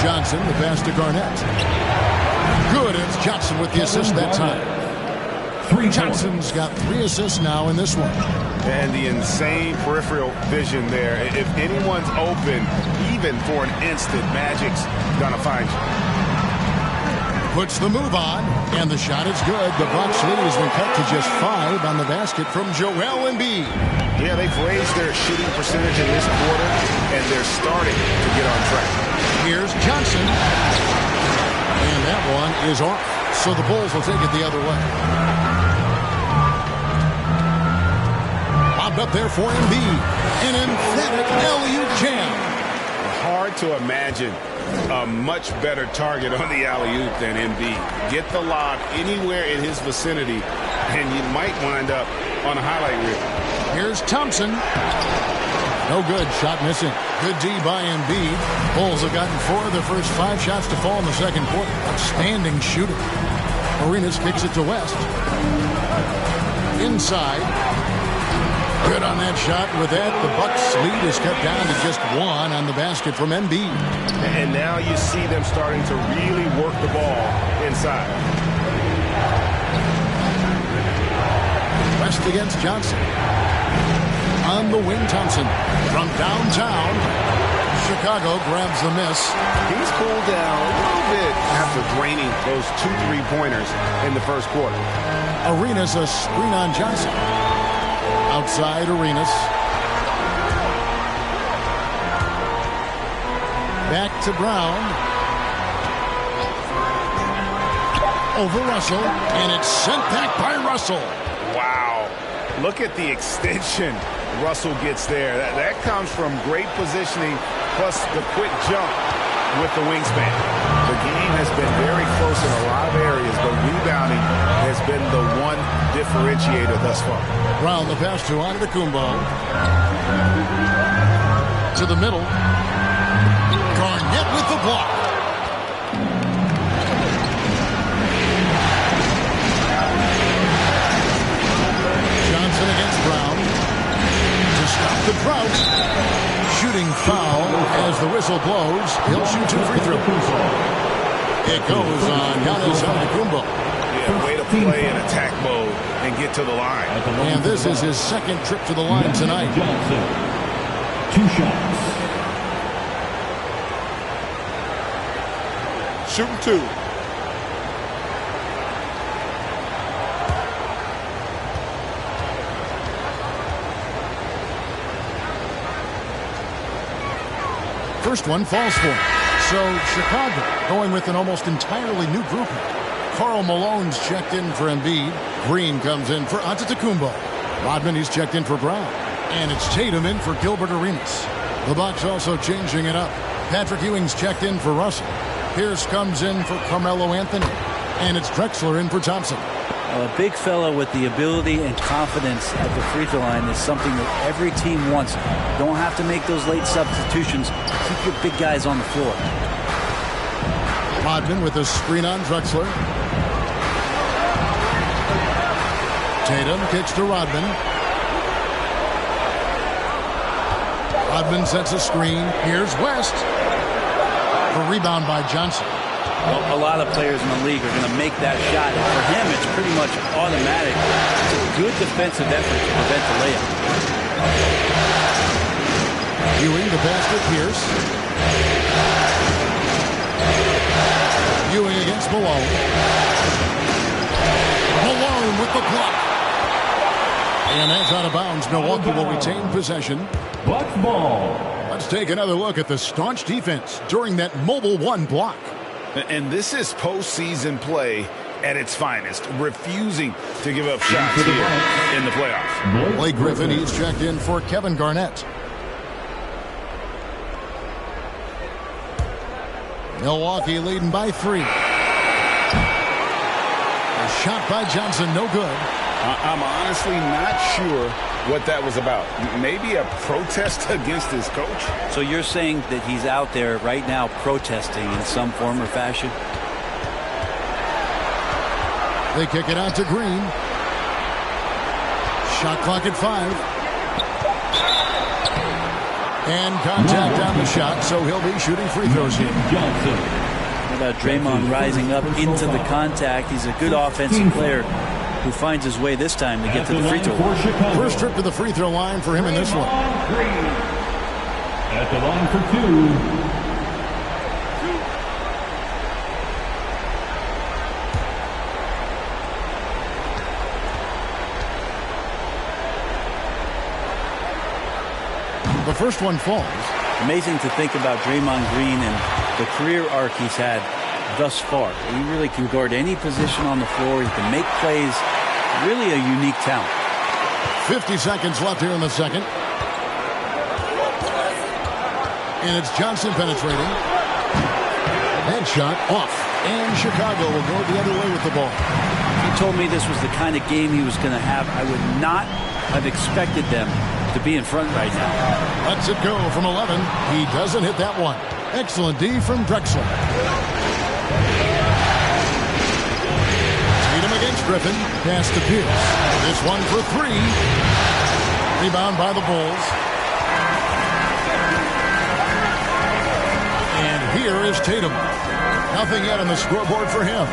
Johnson, the pass to Garnett. Good, it's Johnson with the assist that time. Johnson's got 3 assists now in this one. And the insane peripheral vision there. If anyone's open, even for an instant, Magic's gonna find you. Puts the move on, and the shot is good. The Bucks lead has been cut to just 5 on the basket from Joel Embiid. Yeah, they've raised their shooting percentage in this quarter, and they're starting to get on track. Here's Johnson. And that one is off. So the Bulls will take it the other way. Lobbed up there for Embiid. An emphatic alley-oop jam. Hard to imagine a much better target on the alley-oop than Embiid. Get the lob anywhere in his vicinity, and you might wind up on a highlight reel. Here's Thompson. No good. Shot missing. Good D by Embiid. Bulls have gotten 4 of their first 5 shots to fall in the second quarter. Outstanding shooter. Arenas kicks it to West. Inside. Good on that shot. With that, the Bucks lead is cut down to just 1 on the basket from Embiid. And now you see them starting to really work the ball inside. West against Johnson. On the wing, Thompson. From downtown, Chicago grabs the miss. He's cooled down a little bit after draining those 2 3-pointers in the first quarter. Arenas a screen on Johnson. Outside Arenas. Back to Brown. Over Russell. And it's sent back by Russell. Wow. Look at the extension Russell gets there. That comes from great positioning plus the quick jump with the wingspan. The game has been very close in a lot of areas, but rebounding has been the one differentiator thus far. Brown the pass to Antetokounmpo. To the middle. Garnett with the block. Johnson against Brown. To stop the drought. Shooting foul as the whistle blows. He'll shoot 2 free throws. It goes on Giannis Antetokounmpo. Yeah, way to play in attack mode and get to the line. And this is his second trip to the line tonight. Johnson, 2 shots. Shooting 2. First one falls for him. So Chicago going with an almost entirely new group. Karl Malone's checked in for Embiid. Green comes in for Antetokounmpo. Rodman, he's checked in for Brown. And it's Tatum in for Gilbert Arenas. The Bucks also changing it up. Patrick Ewing's checked in for Russell. Pierce comes in for Carmelo Anthony. And it's Drexler in for Thompson. Well, a big fella with the ability and confidence at the free throw line is something that every team wants. You don't have to make those late substitutions. Keep your big guys on the floor. Rodman with a screen on Drexler. Tatum kicks to Rodman. Rodman sets a screen. Here's West. A rebound by Johnson. Well, a lot of players in the league are going to make that shot. And for him, it's pretty much automatic. It's a good defensive effort to prevent the layup. Ewing the pass to Pierce. Ewing against Malone. Malone with the block. And that's out of bounds. Milwaukee will retain possession. Bucks ball. Let's take another look at the staunch defense during that mobile one block. And this is postseason play at its finest, refusing to give up shots here in the playoffs. Blake Griffin, he's checked in for Kevin Garnett. Milwaukee leading by 3. A shot by Johnson, no good. I'm honestly not sure what that was about. Maybe a protest against his coach? So you're saying that he's out there right now protesting in some form or fashion? They kick it out to Green. Shot clock at 5. And contact on the shot, so he'll be shooting free throws here. How about Draymond rising up into the contact? He's a good offensive player who finds his way this time to get to the free throw line. First trip to the free throw line for him in this one. At the line for 2. The first one falls. Amazing to think about Draymond Green and the career arc he's had thus far. He really can guard any position on the floor. He can make plays. Really a unique talent. 50 seconds left here in the second. And it's Johnson penetrating. Headshot off. And Chicago will go the other way with the ball. He told me this was the kind of game he was going to have. I would not have expected them to be in front right now. Lets it go from 11. He doesn't hit that one. Excellent D from Drexler. Tatum against Griffin. Pass to Pierce. This one for 3. Rebound by the Bulls. And here is Tatum. Nothing yet on the scoreboard for him.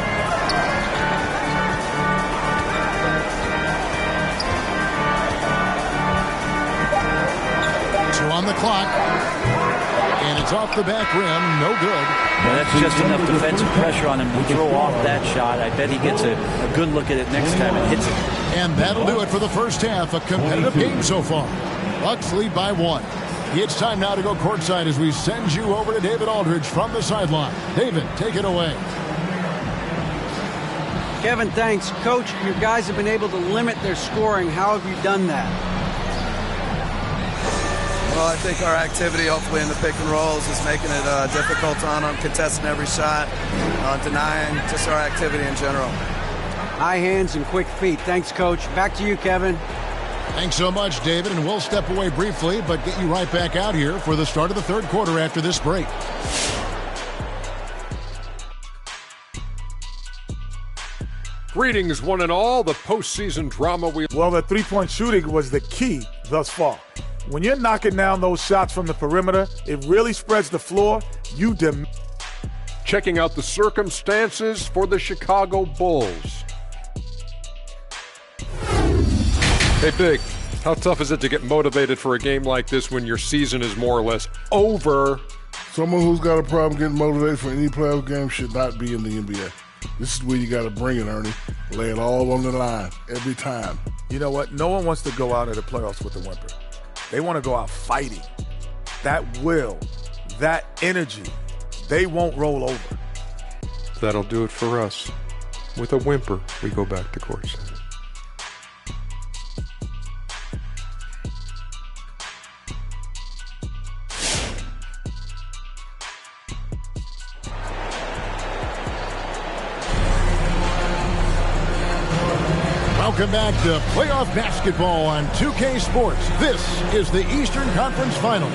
On the clock, and it's off the back rim, no good. Well, that's just enough defensive pressure on him to throw off that shot. I bet he gets a good look at it next time and hits it. And that'll do it for the first half. A competitive game so far. Bucks lead by 1. It's time now to go courtside as we send you over to David Aldridge from the sideline. David, take it away. Kevin, thanks. Coach, your guys have been able to limit their scoring. How have you done that? Well, I think our activity, hopefully, in the pick and rolls is making it difficult on them, contesting every shot, denying, just our activity in general. High hands and quick feet. Thanks, Coach. Back to you, Kevin. Thanks so much, David, and we'll step away briefly, but get you right back out here for the start of the third quarter after this break. Greetings, one and all. The postseason drama Well, the three-point shooting was the key thus far. When you're knocking down those shots from the perimeter, it really spreads the floor. Checking out the circumstances for the Chicago Bulls. Hey, Big, how tough is it to get motivated for a game like this when your season is more or less over? Someone who's got a problem getting motivated for any playoff game should not be in the NBA. This is where you got to bring it, Ernie. Lay it all on the line every time. You know what? No one wants to go out of the playoffs with a whimper. They want to go out fighting. That will, that energy, they won't roll over. That'll do it for us. With a whimper, we go back to courtside. Welcome back to playoff basketball on 2K Sports. This is the Eastern Conference Final.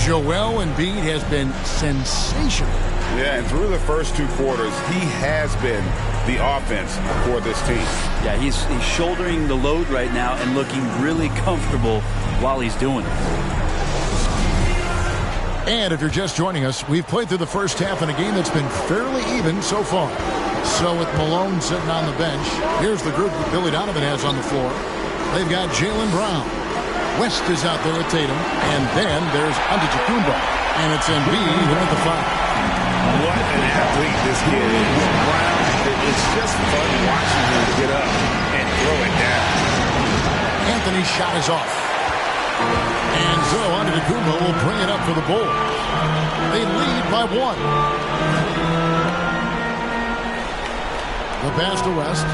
Joel Embiid has been sensational. Yeah, and through the first 2 quarters, he has been the offense for this team. Yeah, he's shouldering the load right now and looking really comfortable while he's doing it. And if you're just joining us, we've played through the first half in a game that's been fairly even so far. So with Malone sitting on the bench, here's the group that Billy Donovan has on the floor. They've got Jaylen Brown. West is out there with Tatum. And then there's Antetokounmpo. And it's Embiid at the foul. What an athlete this kid is. Brown, it's just fun watching him get up and throw it down. Anthony's shot is off. And so Antetokounmpo will bring it up for the Bulls. They lead by 1. The pass to West.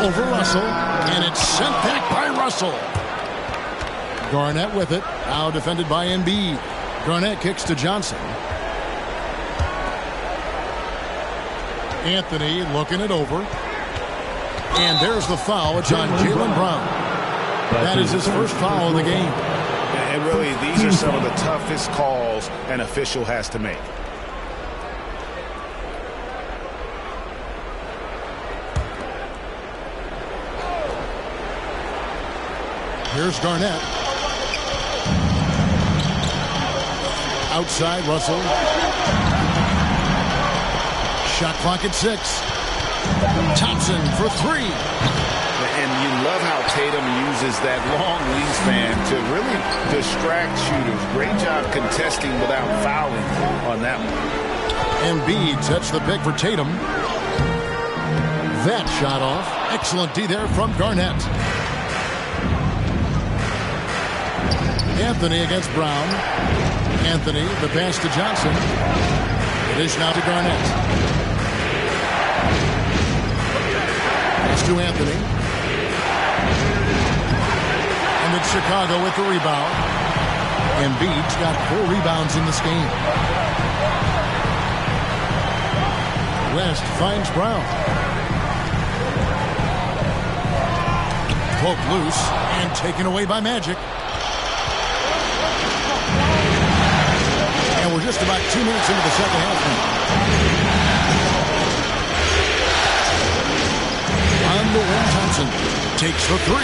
Over Russell. And it's sent back by Russell. Garnett with it. Now defended by Embiid. Garnett kicks to Johnson. Anthony looking it over. And there's the foul. It's on Jaylen Brown. That is his first foul of the game. And really, these are some of the toughest calls an official has to make. Here's Garnett. Outside, Russell. Shot clock at 6. Thompson for 3. And you love how Tatum uses that long wingspan to really distract shooters. Great job contesting without fouling on that one. Embiid sets the pick for Tatum. That shot off. Excellent D there from Garnett. Anthony against Brown. Anthony, the pass to Johnson. It is now to Garnett. It's to Anthony. And it's Chicago with the rebound. Embiid's got 4 rebounds in this game. West finds Brown. Poke loose and taken away by Magic. And we're just about 2 minutes into the second half now. On the wing, Thompson takes the 3.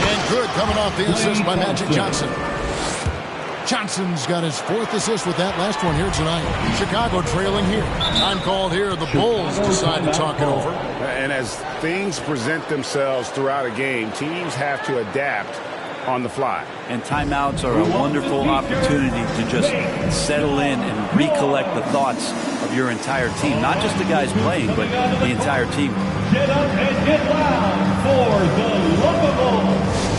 And good coming off the assist by Magic Johnson. Johnson's got his 4th assist with that last one here tonight. Chicago trailing here. Time called here. The Bulls decide to talk it over. And as things present themselves throughout a game, teams have to adapt on the fly. And timeouts are a wonderful opportunity to just settle in and recollect the thoughts of your entire team. Not just the guys playing, but the entire team. Get up and get loud for the Locables.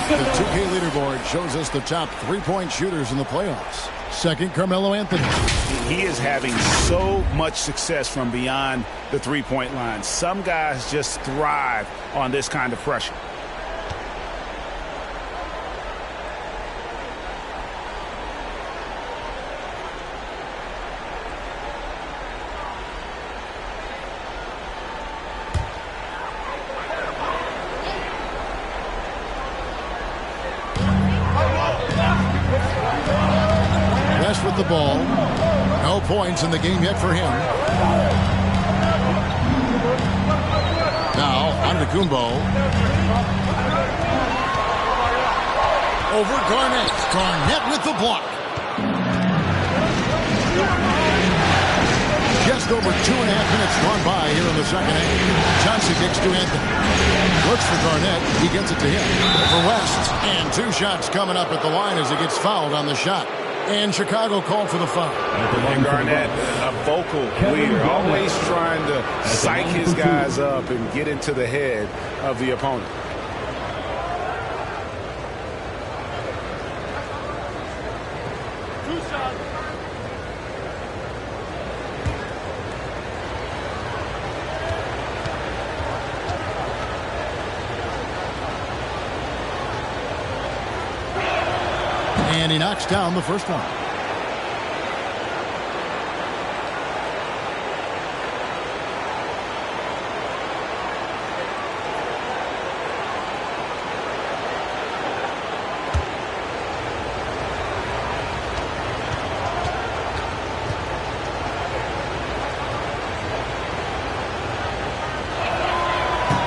The 2K leaderboard shows us the top 3-point shooters in the playoffs. Second, Carmelo Anthony. He is having so much success from beyond the 3-point line. Some guys just thrive on this kind of pressure. With the ball. No points in the game yet for him. Now, Antetokounmpo. Over Garnett. Garnett with the block. Just over 2.5 minutes gone by here in the second half. Johnson kicks to Anthony. Looks for Garnett. He gets it to him. For West. And 2 shots coming up at the line as he gets fouled on the shot. And Chicago called for the foul. And Garnett, a vocal leader, always trying to psych his guys up and get into the head of the opponent. And he knocks down the first one.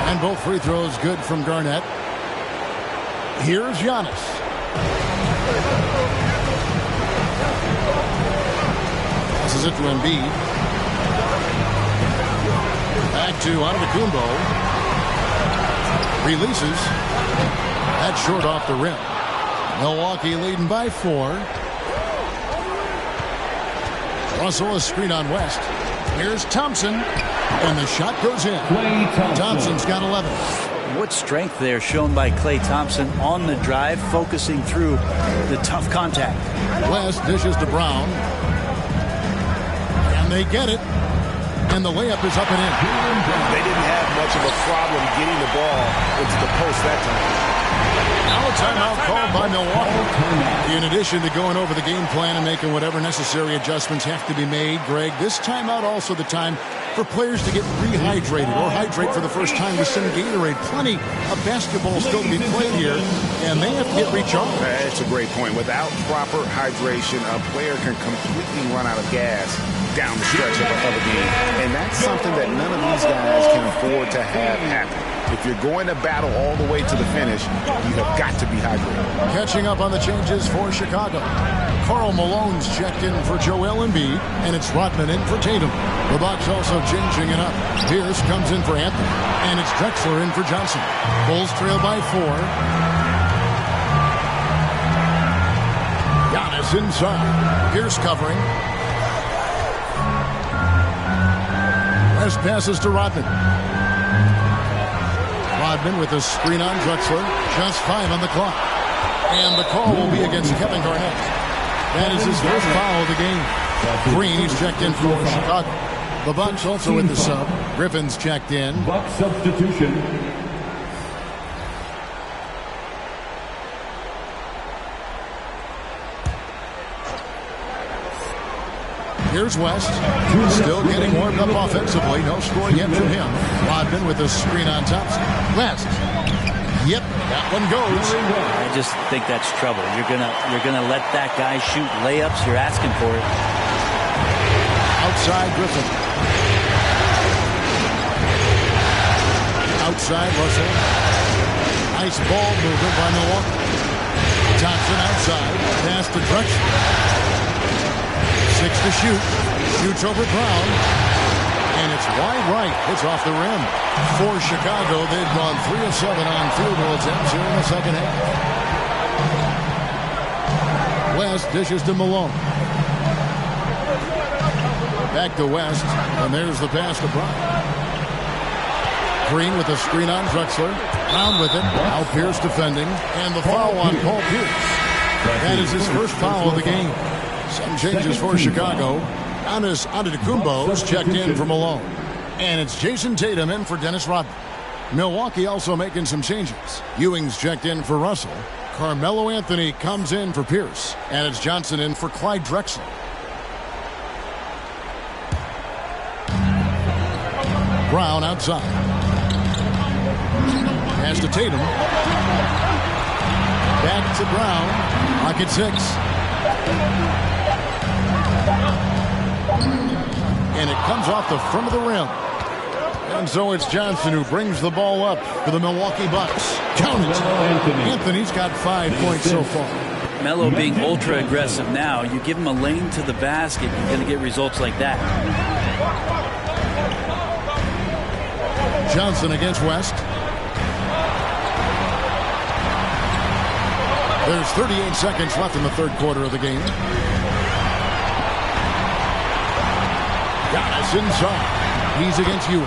And both free throws good from Garnett. Here's Giannis. Passes it to Embiid. Back to Antetokounmpo. Releases. That's short off the rim. Milwaukee leading by 4. Russell a screen on West. Here's Thompson. And the shot goes in. Thompson's got 11. What strength there shown by Klay Thompson on the drive, focusing through the tough contact. West dishes to Brown. And they get it. And the layup is up and in. They didn't have much of a problem getting the ball into the post that time. Now a timeout called by Milwaukee. In addition to going over the game plan and making whatever necessary adjustments have to be made, Greg, this timeout also the time for players to get rehydrated or hydrate for the first time with some Gatorade. Plenty of basketball still to be played here, and they have to get recharged. That's a great point. Without proper hydration, a player can completely run out of gas down the stretch of a game. And that's something that none of these guys can afford to have happen. If you're going to battle all the way to the finish, you have got to be hydrated. Catching up on the changes for Chicago. Karl Malone's checked in for Joel Embiid, and it's Rodman in for Tatum. The Bucks also changing it up. Pierce comes in for Anthony, and it's Drexler in for Johnson. Bulls trail by 4. Giannis inside. Pierce covering. West passes to Rodman. Rodman with a screen on Drexler. Just 5 on the clock. And the call will be against Kevin Garnett. That is his first foul of the game. Green is checked in for Chicago. The Bucks also with the sub. Griffin's checked in. Bucks substitution. Here's West. Still getting warmed up offensively. No score yet from him. Rodman with a screen on Thompson. West. Yep, that one goes. I just think that's trouble. You're gonna let that guy shoot layups. You're asking for it. Outside Griffin. Outside Russell. Nice ball movement by Milwaukee. Thompson outside. Pass to Drexler. 6 to shoot. Shoots over Brown. And it's wide right. It's off the rim. For Chicago, they've gone 3 of 7 on field goal attempts here in the second half. West dishes to Malone. Back to West. And there's the pass to Brown. Green with a screen on Drexler. Brown with it. Now Pierce defending. And the foul on Paul Pierce. That is his first foul of the game. Some changes for Chicago. Giannis Antetokounmpo's checked in for Malone. And it's Jason Tatum in for Dennis Rodman. Milwaukee also making some changes. Ewing's checked in for Russell. Carmelo Anthony comes in for Pierce. And it's Johnson in for Clyde Drexler. Brown outside. Pass to Tatum. Back to Brown. Rocket 6. And it comes off the front of the rim. And so it's Johnson who brings the ball up for the Milwaukee Bucks. Count it. Anthony's got 5 points so far. Melo being ultra aggressive now. You give him a lane to the basket, you're going to get results like that. Johnson against West. There's 38 seconds left in the third quarter of the game. Giannis inside. He's against Ewing.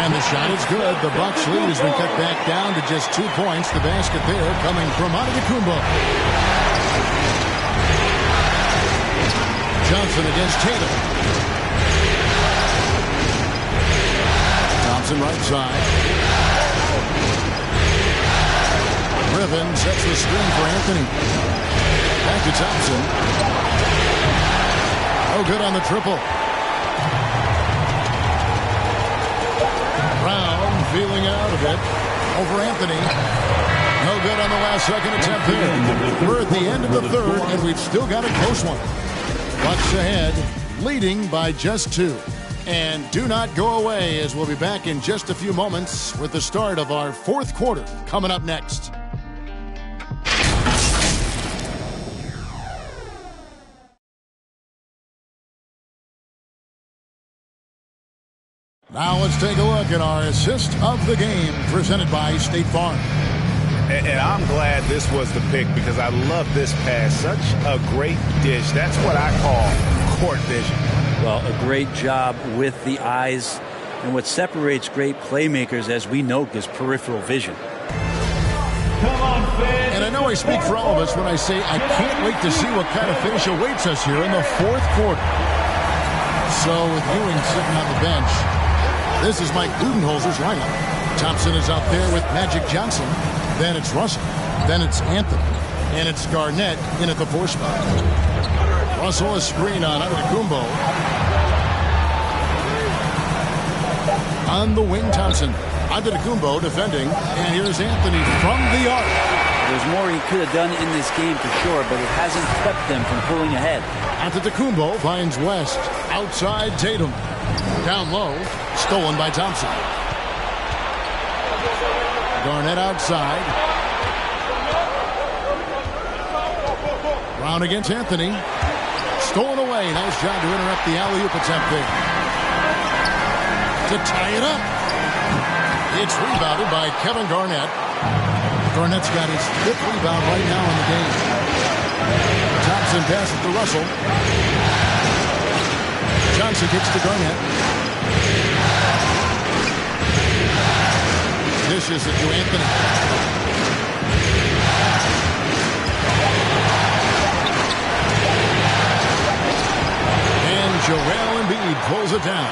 And the shot is good. The Bucks lead has been cut back down to just 2 points. The basket there coming from Antetokounmpo. Johnson against Tatum. Thompson right side. Griffin sets the screen for Anthony. Back to Thompson. Oh, good on the triple. Brown feeling out of it over Anthony. No good on the last second attempt there. We're at the end of the third, and we've still got a close one. Bucks ahead, leading by just 2. And do not go away, as we'll be back in just a few moments with the start of our fourth quarter coming up next. Now let's take a look at our assist of the game presented by State Farm. And I'm glad this was the pick because I love this pass. Such a great dish. That's what I call court vision. Well, a great job with the eyes. And what separates great playmakers, as we know, is peripheral vision. Come on, fans. And I know I speak for all of us when I say I can't wait to see what kind of finish awaits us here in the fourth quarter. So with Ewing sitting on the bench, this is Mike Budenholzer's lineup. Thompson is out there with Magic Johnson. Then it's Russell. Then it's Anthony. And it's Garnett in at the 4 spot. Russell a screen on Antetokounmpo. On the wing, Thompson. Antetokounmpo defending. And here's Anthony from the arc. There's more he could have done in this game for sure, but it hasn't kept them from pulling ahead. Antetokounmpo finds West. Outside Tatum. Down low. Stolen by Thompson. Garnett outside. Brown against Anthony. Stolen away. Nice job to interrupt the alley-oop attempt there. To tie it up. It's rebounded by Kevin Garnett. Garnett's got his 5th rebound right now in the game. Thompson passes to Russell. Johnson gets to Garnett. Dishes it to Anthony. And Joel Embiid pulls it down.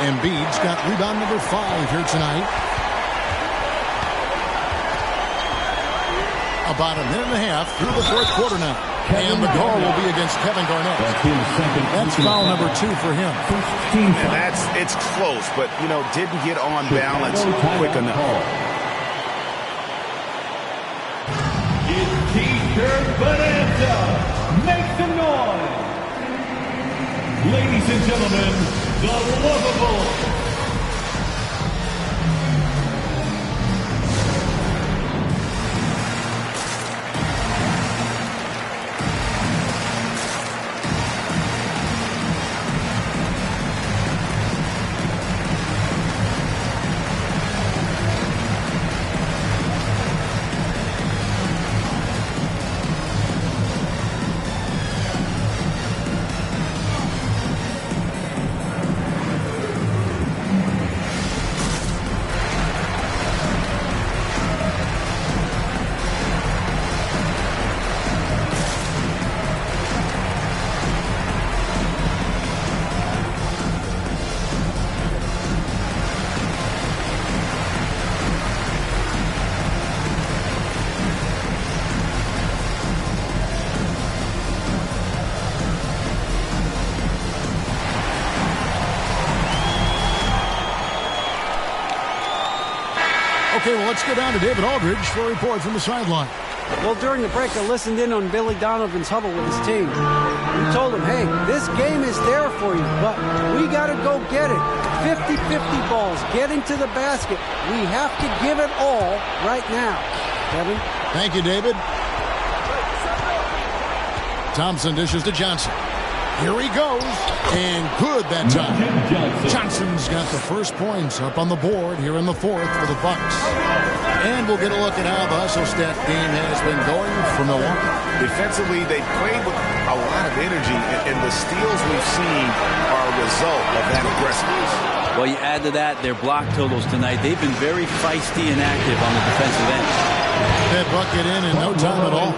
Embiid's got rebound number 5 here tonight. About a minute and a half through the fourth quarter now. And the goal will be against Kevin Garnett. That's foul number 2 for him. And it's close, but, didn't get on balance quick enough. It's T-shirt bonanza. Make some noise. Ladies and gentlemen, the lovable Okay, well, let's go down to David Aldridge for a report from the sideline. Well, during the break, I listened in on Billy Donovan's huddle with his team. We told him, hey, this game is there for you, but we got to go get it. 50-50 balls, getting to the basket. We have to give it all right now. Kevin? Thank you, David. Thompson dishes to Johnson. Here he goes. And good that time. Johnson's got the first points up on the board here in the fourth for the Bucks. And we'll get a look at how the hustle stat game has been going for Milwaukee. Defensively, they played with a lot of energy, and the steals we've seen are a result of that aggressiveness. Well, you add to that their block totals tonight. They've been very feisty and active on the defensive end. That bucket in no time at all.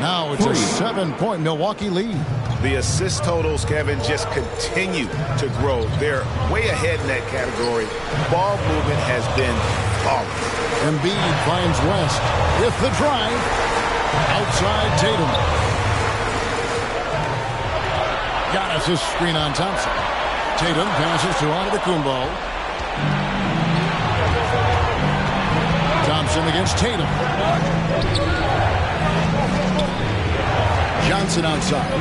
Now it's a 7-point Milwaukee lead. The assist totals, Kevin, just continue to grow. They're way ahead in that category. Ball movement has been flawless. Embiid finds West with the drive. Outside Tatum. Giannis' screen on Thompson. Tatum passes to Antetokounmpo. Thompson against Tatum. Johnson outside.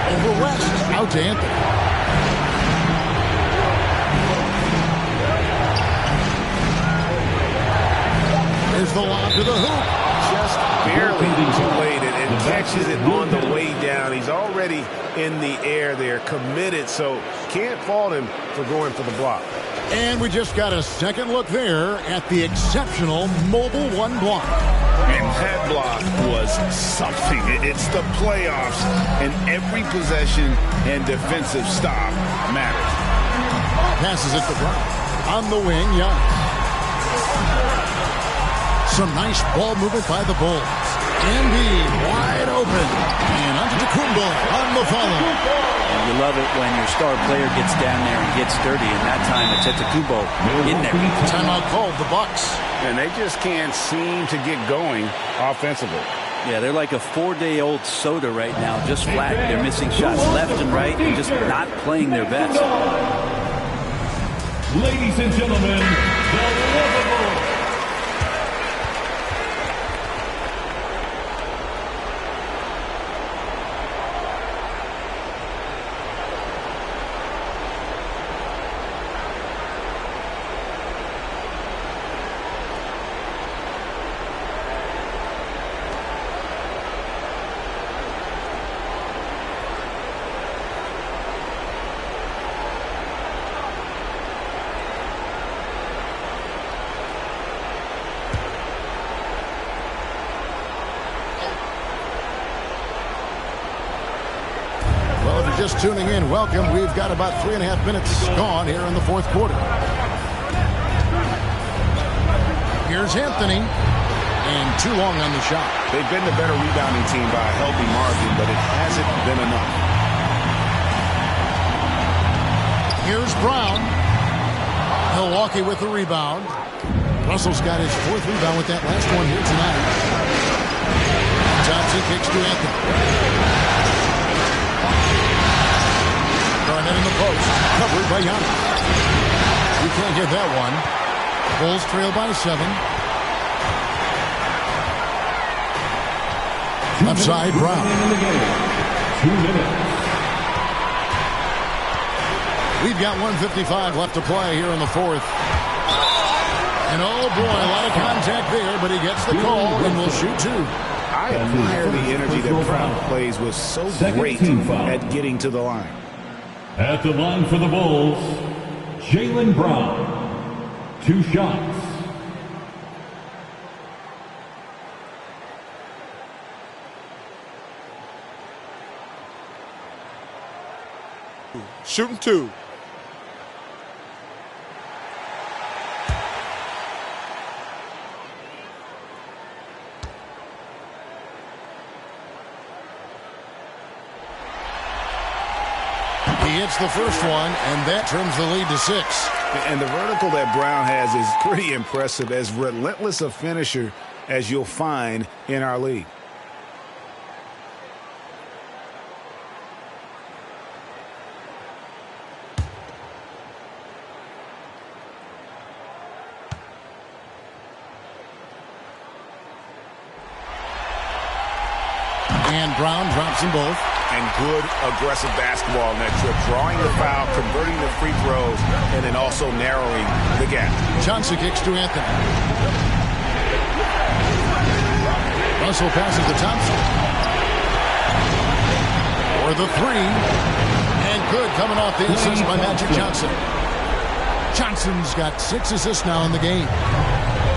Over West. Out to Anthony. There's the lob to the hoop. Just barely played it and catches it on the way down. He's already in the air there, committed, so can't fault him for going for the block. And we just got a second look there at the exceptional Mobile One block. And that block was something. It's the playoffs, and every possession and defensive stop matters. Passes it to Brown. On the wing, Young. Some nice ball movement by the Bulls. Embiid wide open. And Antetokounmpo on the follow. And you love it when your star player gets down there and gets dirty. And that time it's Antetokounmpo in there. Timeout called the Bucks. And they just can't seem to get going offensively. Yeah, they're like a 4-day-old soda right now, just flat. They're missing shots left and right and just not playing their best. Ladies and gentlemen, the Liverpool. Just tuning in, welcome. We've got about 3.5 minutes gone here in the fourth quarter. Here's Anthony, and too long on the shot. They've been the better rebounding team by a healthy margin, but it hasn't been enough. Here's Brown. Milwaukee with the rebound. Russell's got his fourth rebound with that last one here tonight. Johnson kicks to Anthony. Garnett in the post. Covered by Giannis. You can't get that one. Bulls trail by 7. Left side, Brown. 2 minutes. We've got 1:55 left to play here in the fourth. And oh boy, a lot of contact there, but he gets the call and will shoot 2. I admire the energy that Brown plays with, so great at getting to the line. At the line for the Bulls, Jaylen Brown. 2 shots. Shooting 2. He hits the first one, and that turns the lead to 6. And the vertical that Brown has is pretty impressive, as relentless a finisher as you'll find in our league. And Brown drops them both. And good aggressive basketball in that trip. Drawing the foul, converting the free throws, and then also narrowing the gap. Johnson kicks to Anthony. Russell passes to Thompson. for the three. And good, coming off the assist by Magic Johnson. Johnson's got 6 assists now in the game.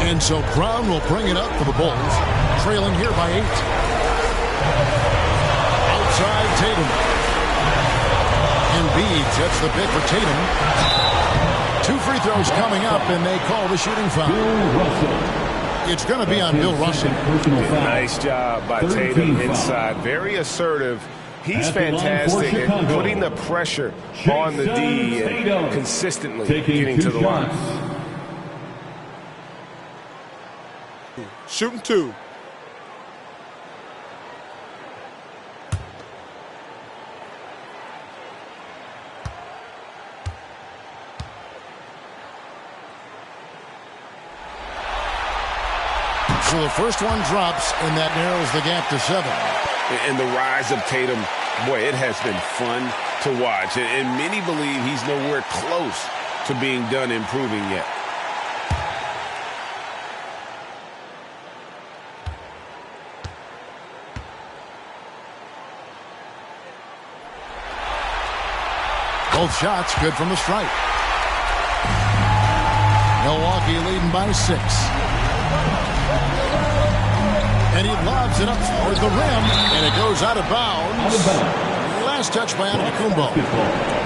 And so Brown will bring it up for the Bulls, trailing here by 8. Outside Tatum. Embiid sets the pick for Tatum. 2 free throws coming up, and they call the shooting foul. It's going to be on Bill Russell. Nice job by Tatum inside. Very assertive. He's fantastic at putting the pressure on the D and consistently getting to the line. Shooting 2. So the first one drops, and that narrows the gap to 7. And the rise of Tatum, boy, it has been fun to watch. And many believe he's nowhere close to being done improving yet. Both shots good from the stripe. Milwaukee leading by 6. And he lobs it up toward the rim, and it goes out of bounds. Last touch by Antetokounmpo.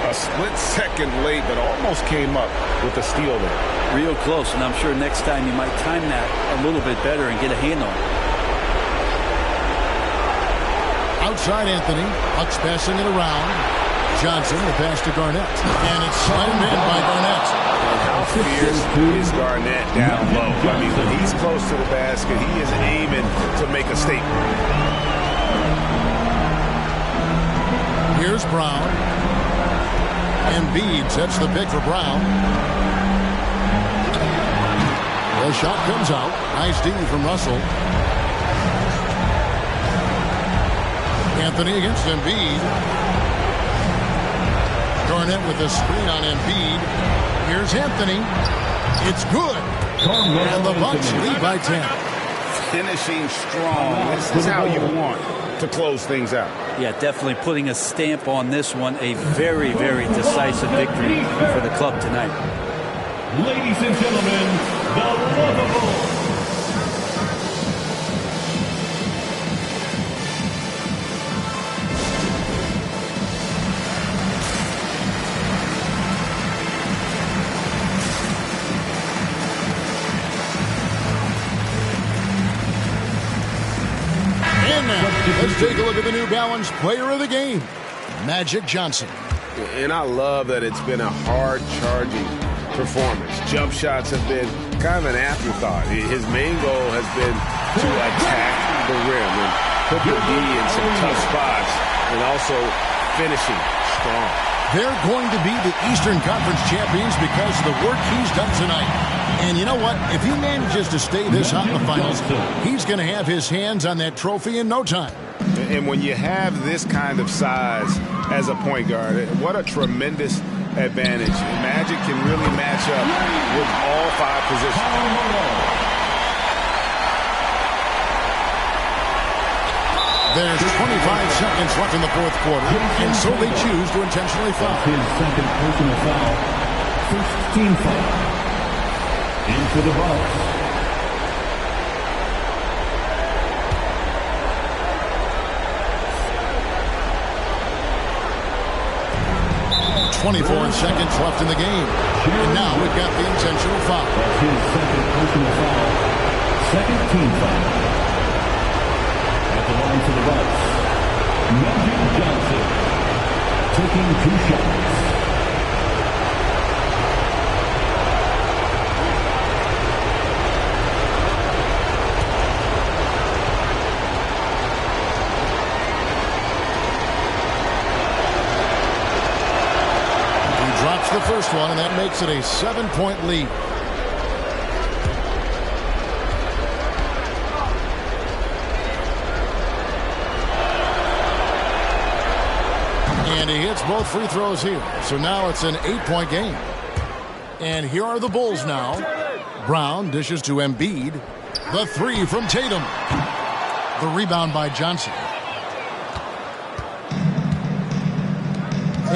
A split second late, but almost came up with a steal there. Real close, and I'm sure next time you might time that a little bit better and get a hand on it. Outside Anthony. Bucks passing it around. Johnson will pass to Garnett. And it's slammed in by Garnett. How fierce is Garnett down low? I mean, when he's close to the basket, he is aiming to make a statement. Here's Brown. Embiid sets the pick for Brown. The shot comes out. Nice D from Russell. Anthony against Embiid. Garnett with a screen on Embiid. Here's Anthony. It's good. And the Bucks lead by 10. Finishing strong. This is how you want to close things out. Yeah, definitely putting a stamp on this one. A very, very decisive victory for the club tonight. Ladies and gentlemen, the Lovables. Let's take a look at the New Balance player of the game, Magic Johnson. And I love that it's been a hard-charging performance. Jump shots have been kind of an afterthought. His main goal has been to attack the rim and put the D in some tough spots and also finishing strong. They're going to be the Eastern Conference champions because of the work he's done tonight. And you know what? If he manages to stay this hot in the finals, he's going to have his hands on that trophy in no time. And when you have this kind of size as a point guard, what a tremendous advantage. Magic can really match up with all 5 positions. There's 25 seconds left in the fourth quarter, and so they choose to intentionally foul. His second personal foul. First team foul. And for the Bucks. .24 seconds left in the game. And now we've got the intentional foul. That's his second personal foul. Second team foul. At the line for the Bucks, Magic Johnson, taking 2 shots. He drops the first one, and that makes it a 7-point lead. And he hits both free throws here. So now it's an 8-point game. And here are the Bulls now. Brown dishes to Embiid. The 3 from Tatum. The rebound by Johnson.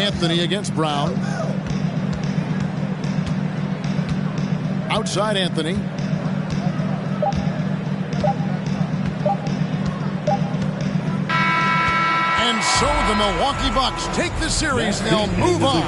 Anthony against Brown. Outside Anthony. And so the Milwaukee Bucks take the series. They'll move on.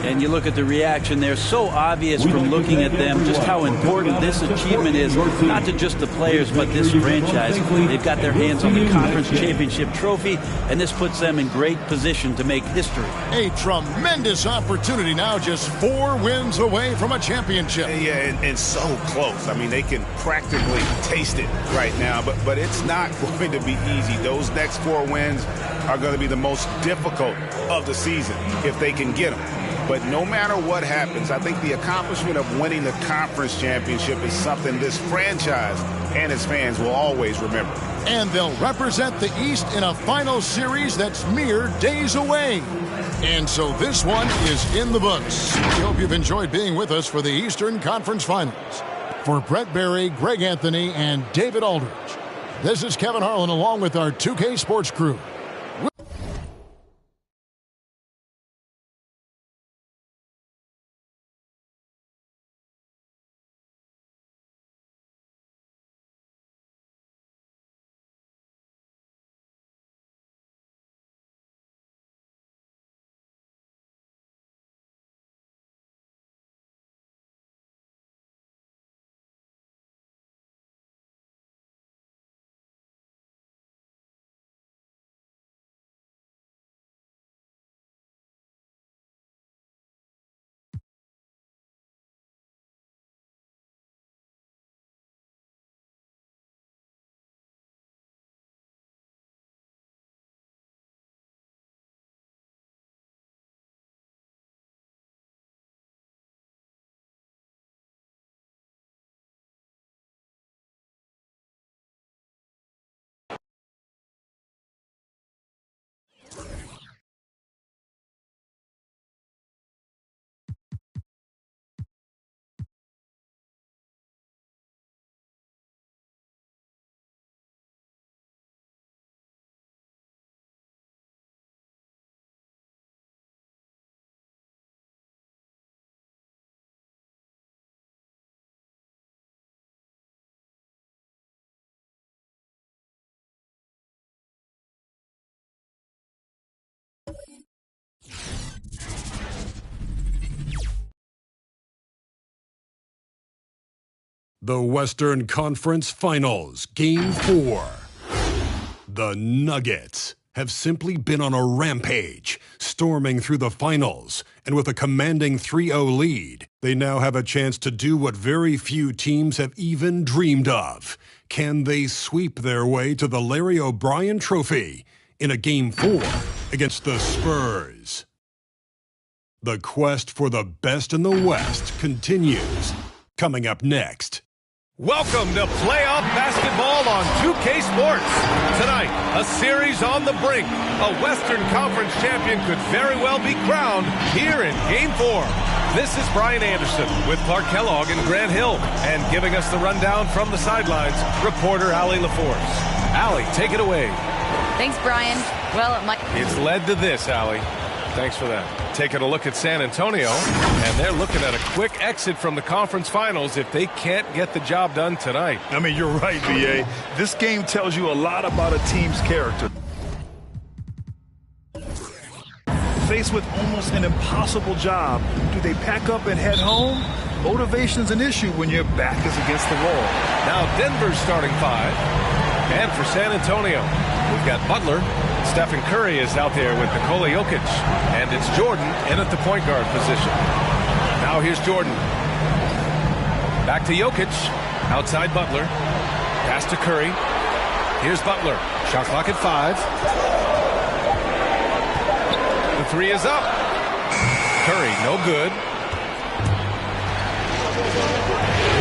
And you look at the reaction there, so obvious from looking at them just how important this achievement is, not to just the players, but this franchise. They've got their hands on the conference championship trophy, and this puts them in great position to make history. A tremendous opportunity now, just 4 wins away from a championship. Yeah, and so close. I mean, they can practically taste it right now, but it's not going to be easy. Those next 4 wins are going to be the most difficult of the season if they can get them. But no matter what happens, I think the accomplishment of winning the conference championship is something this franchise and its fans will always remember. And they'll represent the East in a final series that's mere days away. And so this one is in the books. We hope you've enjoyed being with us for the Eastern Conference Finals. For Brett Berry, Greg Anthony, and David Aldridge, this is Kevin Harlan along with our 2K Sports crew. The Western Conference Finals, Game 4. The Nuggets have simply been on a rampage, storming through the finals, and with a commanding 3-0 lead, they now have a chance to do what very few teams have even dreamed of. Can they sweep their way to the Larry O'Brien Trophy in a Game 4 against the Spurs? The quest for the best in the West continues. Coming up next. Welcome to playoff basketball on 2K Sports. Tonight, a series on the brink. A Western Conference champion could very well be crowned here in Game 4. This is Brian Anderson with Clark Kellogg and Grant Hill. And giving us the rundown from the sidelines, reporter Allie LaForce. Allie, take it away. Thanks, Brian. Well, it's led to this, Allie. Thanks for that. Taking a look at San Antonio, and they're looking at a quick exit from the conference finals if they can't get the job done tonight. I mean, you're right, B.A. This game tells you a lot about a team's character. Faced with almost an impossible job, do they pack up and head home? Motivation's an issue when your back is against the wall. Now Denver's starting 5. And for San Antonio, we've got Butler. Stephen Curry is out there with Nikola Jokic. And it's Jordan in at the point guard position. Now here's Jordan. Back to Jokic. Outside Butler. Pass to Curry. Here's Butler. Shot clock at 5. The 3 is up. Curry, no good.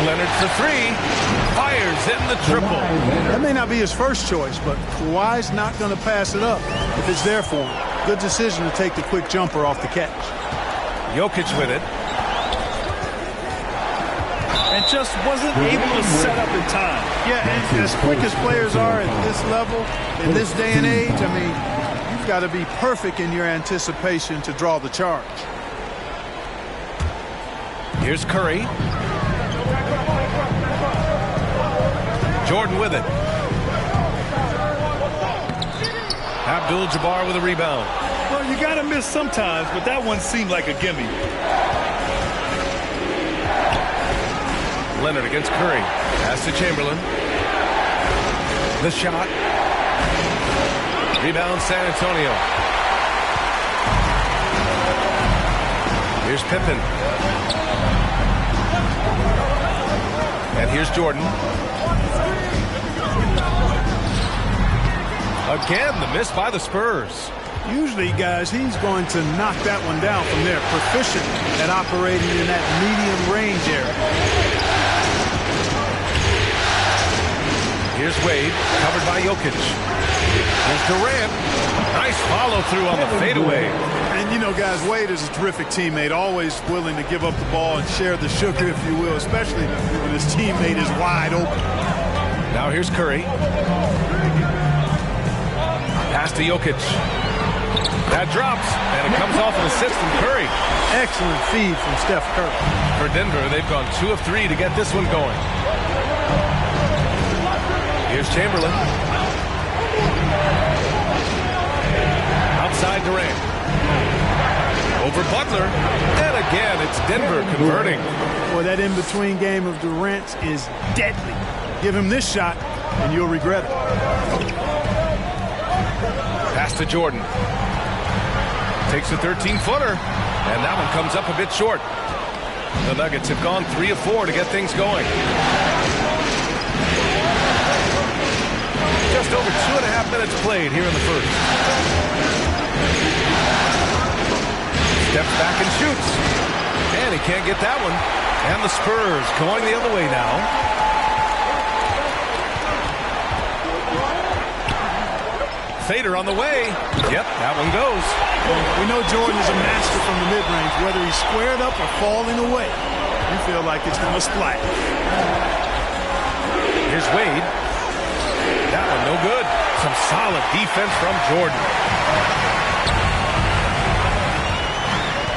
Leonard for 3. Fires in the triple. That may not be his first choice, but Kawhi's not going to pass it up if it's there for him. Good decision to take the quick jumper off the catch. Jokic with it. And just wasn't able to set up in time. Yeah, and as quick as players are at this level, in this day and age, I mean, you You've got to be perfect in your anticipation to draw the charge. Here's Curry. Jordan with it. Abdul-Jabbar with a rebound. Well, you got to miss sometimes, but that one seemed like a gimme. Leonard against Curry. Pass to Chamberlain. The shot. Rebound San Antonio. Here's Pippen. And here's Jordan. Again, the miss by the Spurs. Usually, guys, he's going to knock that one down from there. Proficient at operating in that medium range area. Here's Wade, covered by Jokic. Here's Durant. Nice follow-through on the fadeaway. And, you know, guys, Wade is a terrific teammate, always willing to give up the ball and share the sugar, if you will, especially when his teammate is wide open. Now here's Curry. Pass to Jokic. That drops, and it comes off an assist from Curry. Excellent feed from Steph Curry. For Denver, they've gone 2 of 3 to get this one going. Here's Chamberlain. Outside Durant. Over Butler. And again, it's Denver converting. Boy, that in-between game of Durant is deadly. Give him this shot, and you'll regret it. Pass to Jordan. Takes a 13-footer, and that one comes up a bit short. The Nuggets have gone 3 of 4 to get things going. Just over 2.5 minutes played here in the first. Steps back and shoots. And he can't get that one. And the Spurs going the other way now. Fader on the way. Yep, that one goes. We know Jordan is a master from the mid-range. Whether he's squared up or falling away, you feel like it's going to splash. Here's Wade. That one no good. Some solid defense from Jordan.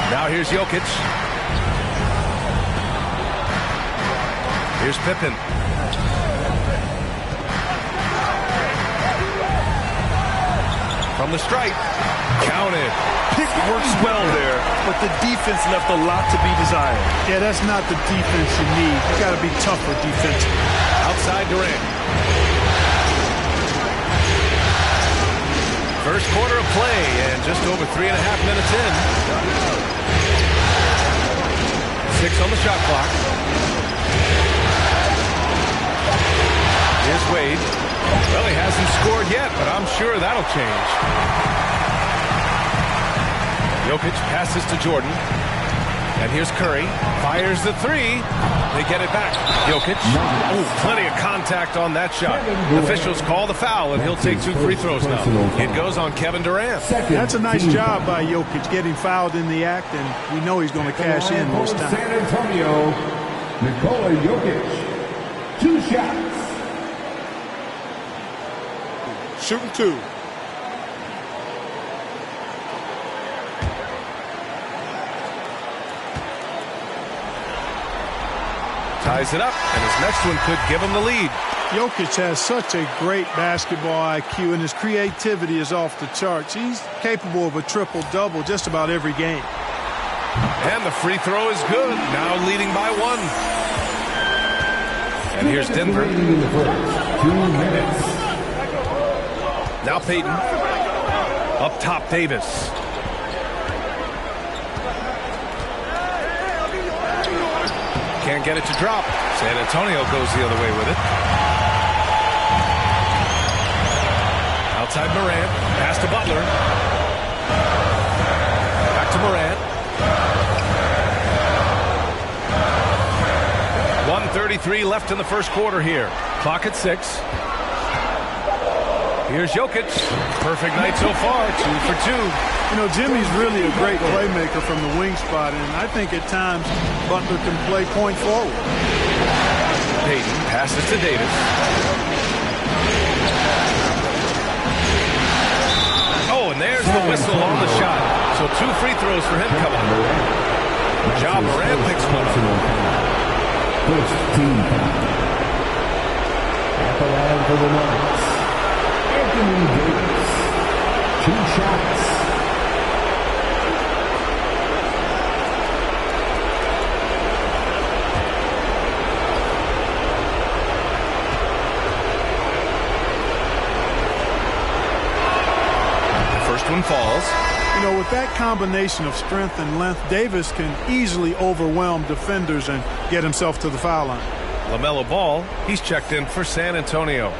Now here's Jokic. Here's Pippen. From the stripe. Counted. Pick works well there, but the defense left a lot to be desired. Yeah, that's not the defense you need. You got to be tougher defensively. Outside Durant. First quarter of play and just over 3.5 minutes in. 6 on the shot clock. Here's Wade. Well, he hasn't scored yet, but I'm sure that'll change. Jokic passes to Jordan. And here's Curry. Fires the 3. They get it back. Jokic. Ooh, plenty of contact on that shot. Officials call the foul, and he'll take 2 free throws now. It goes on Kevin Durant. That's a nice job by Jokic, getting fouled in the act, and we know he's going to cash in most times. San Antonio, Nikola Jokic. 2 shots. Shooting 2. Ties it up, and his next one could give him the lead. Jokic has such a great basketball IQ, and his creativity is off the charts. He's capable of a triple-double just about every game. And the free throw is good. Now leading by 1. And here's Denver. 2 minutes. Now Payton. Up top, Davis. Can't get it to drop. San Antonio goes the other way with it. Outside Morant. Pass to Butler. Back to Morant. 1:33 left in the first quarter here. Clock at 6. Here's Jokic. Perfect night so far. 2 for 2. You know, Jimmy's really a great playmaker from the wing spot, and I think at times Butler can play point forward. Payton passes to Davis. Oh, and there's the whistle on the shot. So 2 free throws for him coming up. Ja Morant picks one up. First team foul. At the line for the Nuggets, Anthony Davis. 2 shots. One falls. You know, with that combination of strength and length, Davis can easily overwhelm defenders and get himself to the foul line. LaMelo Ball, he's checked in for San Antonio.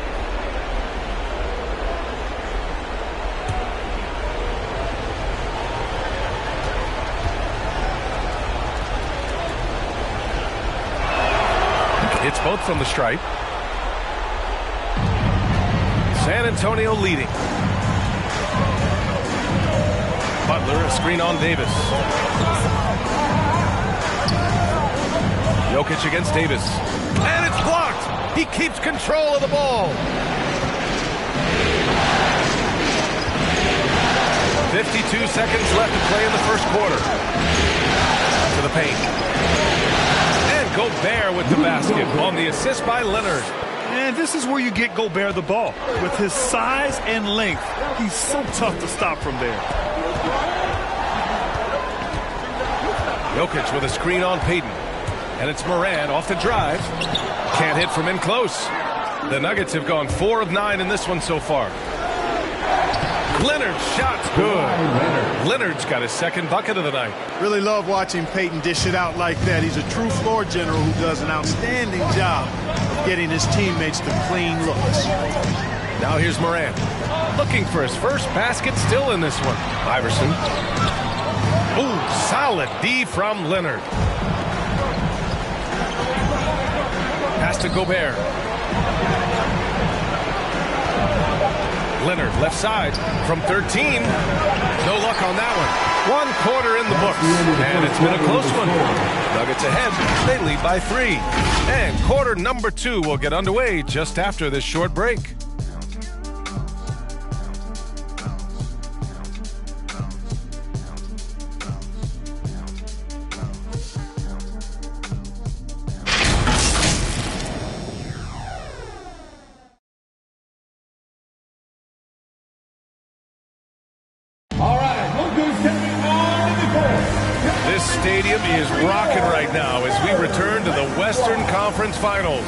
It's both from the stripe. San Antonio leading. Butler, a screen on Davis. Jokic against Davis. And it's blocked. He keeps control of the ball. 52 seconds left to play in the first quarter. To the paint. And Gobert with the basket on the assist by Leonard. And this is where you get Gobert the ball. With his size and length, he's so tough to stop from there. Jokic with a screen on Payton. And it's Morant off the drive. Can't hit from in close. The Nuggets have gone 4 of 9 in this one so far. Leonard's shot's good. Leonard's got his second bucket of the night. Really love watching Payton dish it out like that. He's a true floor general who does an outstanding job of getting his teammates to clean looks. Now here's Morant. Looking for his first basket still in this one. Iverson. Ooh, solid D from Leonard. Pass to Gobert. Leonard left side from 13. No luck on that one. 1 quarter in the books. And it's been a close one. Nuggets ahead. They lead by 3. And quarter number 2 will get underway just after this short break. Stadium is rocking right now as we return to the Western Conference Finals.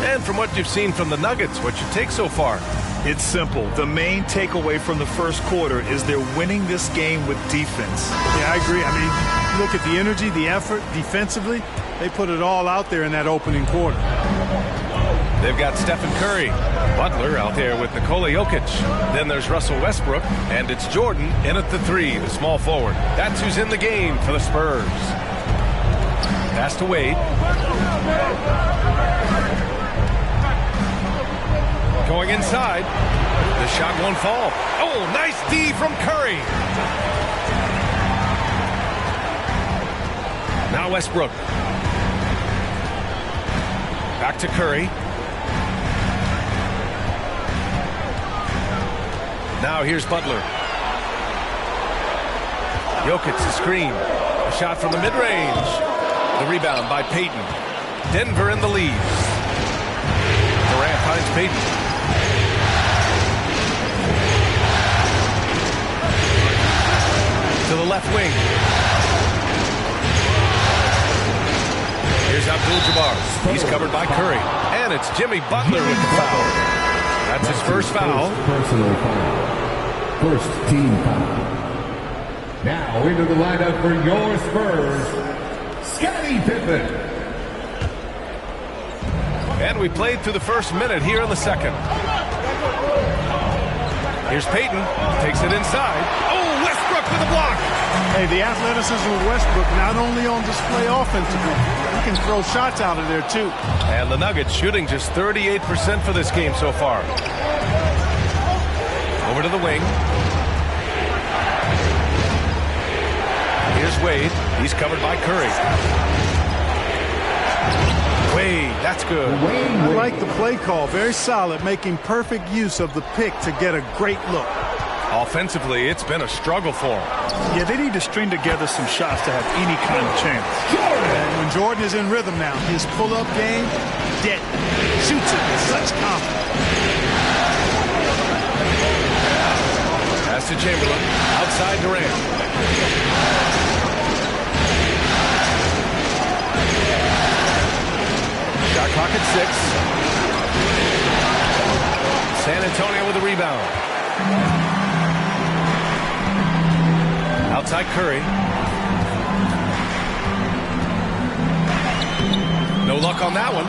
And from what you've seen from the Nuggets, what's your take so far? It's simple. The main takeaway from the first quarter is they're winning this game with defense. Yeah, I agree. I mean, look at the energy, the effort defensively. They put it all out there in that opening quarter. They've got Stephen Curry. Butler out there with Nikola Jokic. Then there's Russell Westbrook, and it's Jordan in at the 3, the small forward. That's who's in the game for the Spurs. Pass to Wade. Going inside. The shot won't fall. Oh, nice D from Curry. Now Westbrook. Back to Curry. Now here's Butler. Jokic the screen. A shot from the mid-range. The rebound by Payton. Denver in the lead. Durant finds Payton. To the left wing. Here's Abdul-Jabbar. He's covered by Curry. And it's Jimmy Butler with the foul. That's his first foul. Personal foul. First team foul. Now into the lineup for your Spurs, Scottie Pippen. And we played through the first minute here in the second. Here's Payton. Takes it inside. Oh, Westbrook with a block. Hey, the athleticism of Westbrook not only on display offensively, he can throw shots out of there too. And the Nuggets shooting just 38% for this game so far. Over to the wing. Here's Wade. He's covered by Curry. Wade, that's good. I like the play call. Very solid, making perfect use of the pick to get a great look. Offensively, it's been a struggle for him. Yeah, they need to string together some shots to have any kind of chance. And when Jordan is in rhythm now, his pull-up game, dead. Shoots it with such confidence. Pass to Chamberlain. Outside Durant. Shot clock at 6. San Antonio with a rebound. Outside Curry. No luck on that one.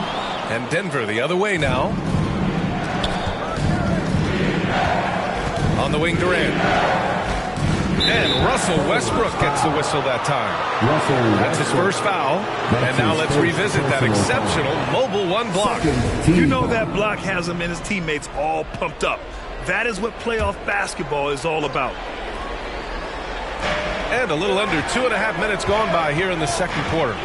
And Denver the other way now. On the wing, Durant. And Russell Westbrook gets the whistle that time. That's his first foul. And now let's revisit that exceptional mobile one block. You know that block has him and his teammates all pumped up. That is what playoff basketball is all about. And a little under 2.5 minutes gone by here in the second quarter.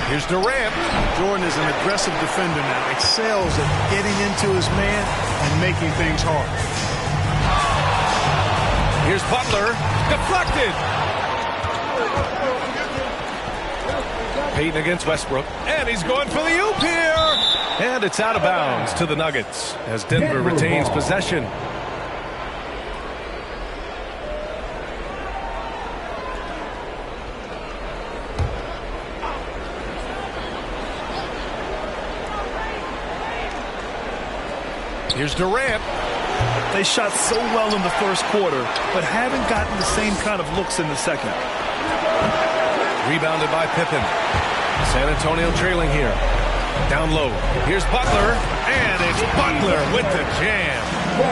Here's Durant. Jordan is an aggressive defender now. Excels at getting into his man and making things hard. Here's Butler. Deflected. Payton against Westbrook. And he's going for the oop here. And it's out of bounds to the Nuggets as Denver retains possession. Here's Durant. They shot so well in the first quarter, but haven't gotten the same kind of looks in the second. Rebounded by Pippen. San Antonio trailing here. Down low. Here's Butler. And it's Butler with the jam.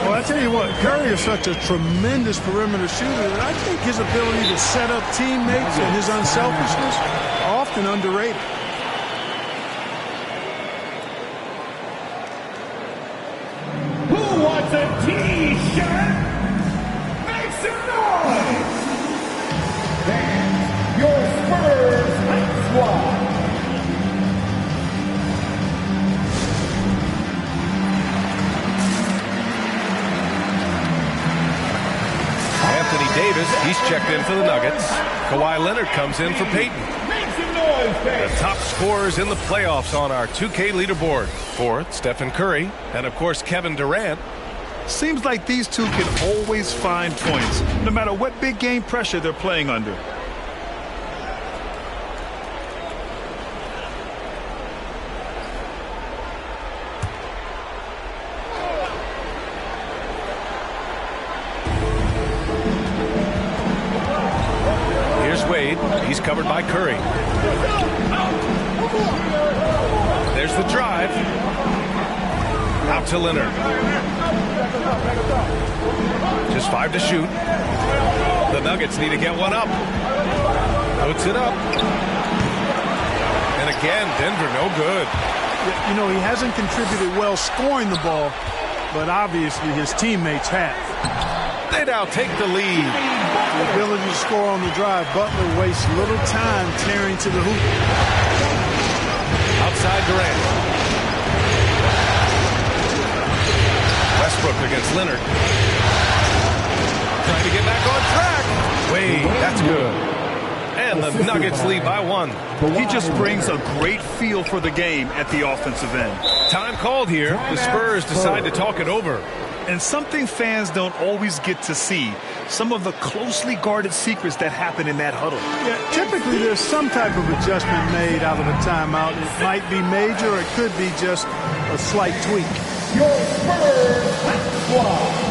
Well, I tell you what, Curry is such a tremendous perimeter shooter that I think his ability to set up teammates and his unselfishness are often underrated. A T-shirt, make some noise. And your Spurs Hype Squad. Anthony Davis, he's checked in for the Nuggets. Kawhi Leonard comes in for Peyton. Make some noise, The top scorers in the playoffs on our 2K leaderboard. Fourth, Stephen Curry, and of course Kevin Durant. Seems like these two can always find points, no matter what big game pressure they're playing under. Here's Wade. He's covered by Curry. There's the drive. Out to Leonard. Just 5 to shoot. The Nuggets need to get one up. Puts it up. And again, Denver no good. You know, he hasn't contributed well scoring the ball, but obviously his teammates have. They now take the lead. The ability to score on the drive. Butler wastes little time tearing to the hoop. Outside Durant. Westbrook against Leonard. Trying to get back on track. Wade, that's good. And the Nuggets lead by 1. He just brings a great feel for the game at the offensive end. Time called here. The Spurs decide to talk it over. And something fans don't always get to see, some of the closely guarded secrets that happen in that huddle. Yeah, typically there's some type of adjustment made out of a timeout. It might be major or it could be just a slight tweak. Your Spurs Hype Squad.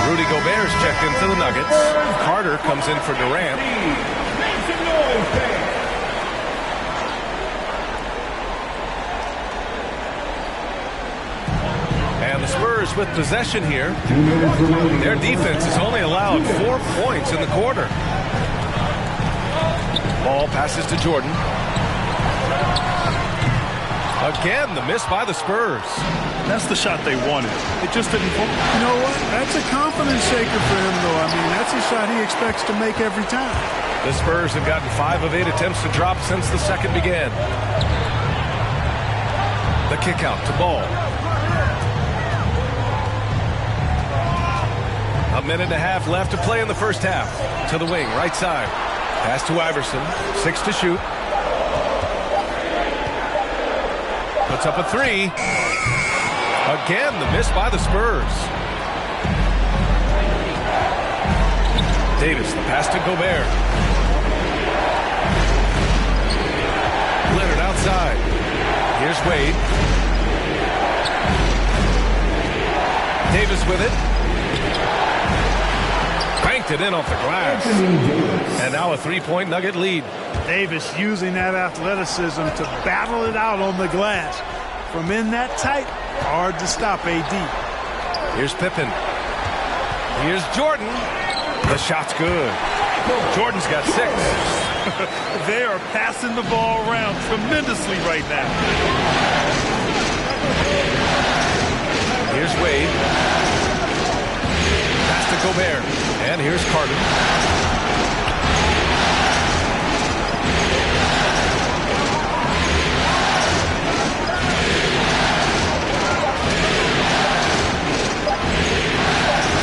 Rudy Gobert's checked in for the Nuggets. Carter comes in for Durant. Make some noise, fans. And the Spurs with possession here. Their defense has only allowed 4 points in the quarter. Ball passes to Jordan. Again, the miss by the Spurs. That's the shot they wanted. It just didn't fall. You know what? That's a confidence shaker for him, though. I mean, that's a shot he expects to make every time. The Spurs have gotten 5 of 8 attempts to drop since the second began. The kick out to Ball. A minute and a half left to play in the first half. To the wing, right side. Pass to Iverson. 6 to shoot. Puts up a 3. Again, the miss by the Spurs. Davis, the pass to Gobert. Leonard outside. Here's Wade. Davis with it. Banked it in off the glass. And now a 3-point Nugget lead. Davis using that athleticism to battle it out on the glass. From in that tight, hard to stop AD. Here's Pippen. Here's Jordan. The shot's good. Jordan's got 6. They are passing the ball around tremendously right now. Here's Wade. Pass to Gobert. And here's Carter.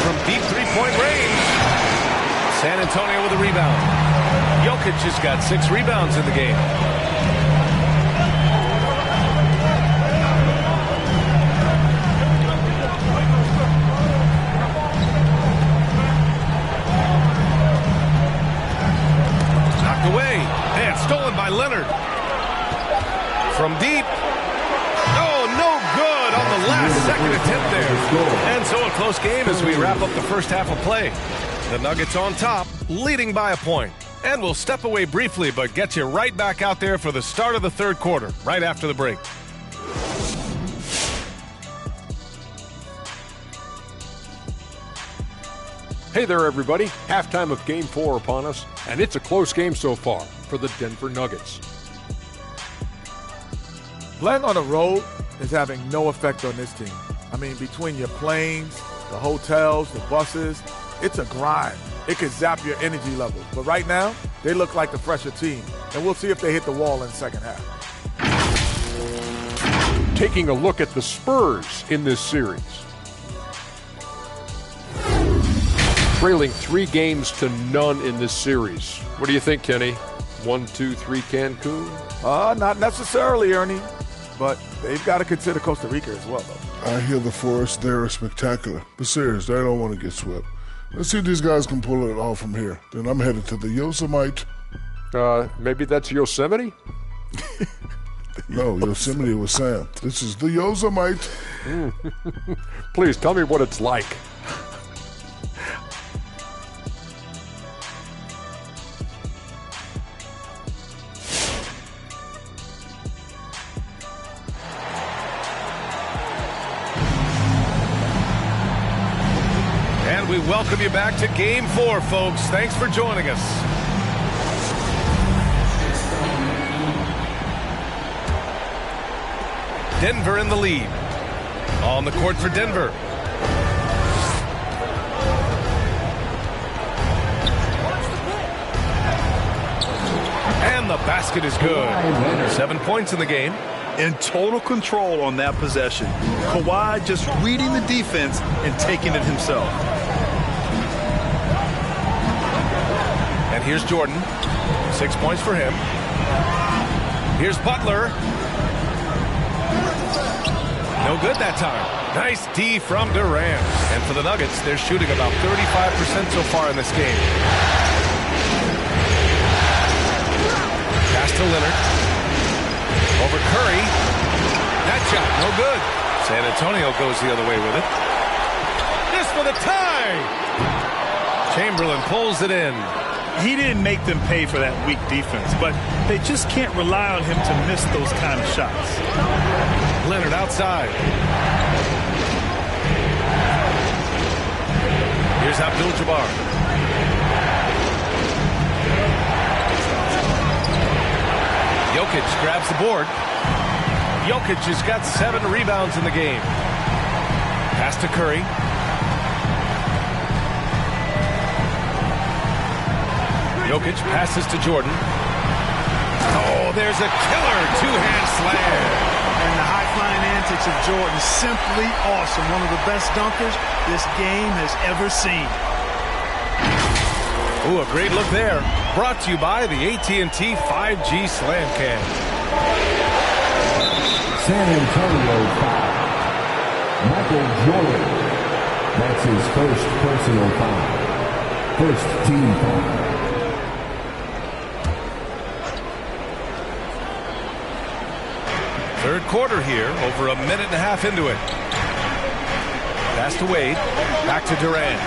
From deep three-point range. San Antonio with a rebound. Jokic has got 6 rebounds in the game. Knocked away. And stolen by Leonard. From deep. Oh, no good on the last second attempt there. And so a close game as we wrap up the first half of play. The Nuggets on top, leading by a point. And we'll step away briefly, but get you right back out there for the start of the third quarter, right after the break. Hey there, everybody. Halftime of Game 4 upon us, and it's a close game so far for the Denver Nuggets. Playing on the road is having no effect on this team. I mean, between your planes, the hotels, the buses, it's a grind. It could zap your energy levels. But right now, they look like the fresher team. And we'll see if they hit the wall in the second half. Taking a look at the Spurs in this series. Trailing 3 games to none in this series. What do you think, Kenny? 1, 2, 3 Cancun? Not necessarily, Ernie. But they've got to consider Costa Rica as well, though. I hear the Forest there are spectacular. But seriously, I don't want to get swept. Let's see if these guys can pull it off from here. Then I'm headed to the Yosemite. Maybe that's Yosemite? No, Yosemite was Sam. This is the Yosemite. Please tell me what it's like. And we welcome you back to Game 4, folks. Thanks for joining us. Denver in the lead. On the court for Denver. And the basket is good. 7 points in the game. In total control on that possession. Kawhi just reading the defense and taking it himself. And here's Jordan. 6 points for him. Here's Butler. No good that time. Nice D from Durant. And for the Nuggets, they're shooting about 35% so far in this game. Pass to Leonard. Over Curry. That shot, no good. San Antonio goes the other way with it. This for the tie. Chamberlain pulls it in. He didn't make them pay for that weak defense, but they just can't rely on him to miss those kind of shots. Leonard outside. Here's Abdul-Jabbar. Jokic grabs the board. Jokic has got 7 rebounds in the game. Pass to Curry. Jokic passes to Jordan. Oh, there's a killer two-hand slam. And the high-flying antics of Jordan, simply awesome. One of the best dunkers this game has ever seen. Ooh, a great look there. Brought to you by the AT&T 5G Slam Cam. San Antonio foul. Michael Jordan. That's his first personal foul. First team foul. Third quarter here, over a minute and a half into it. Pass to Wade, back to Durant.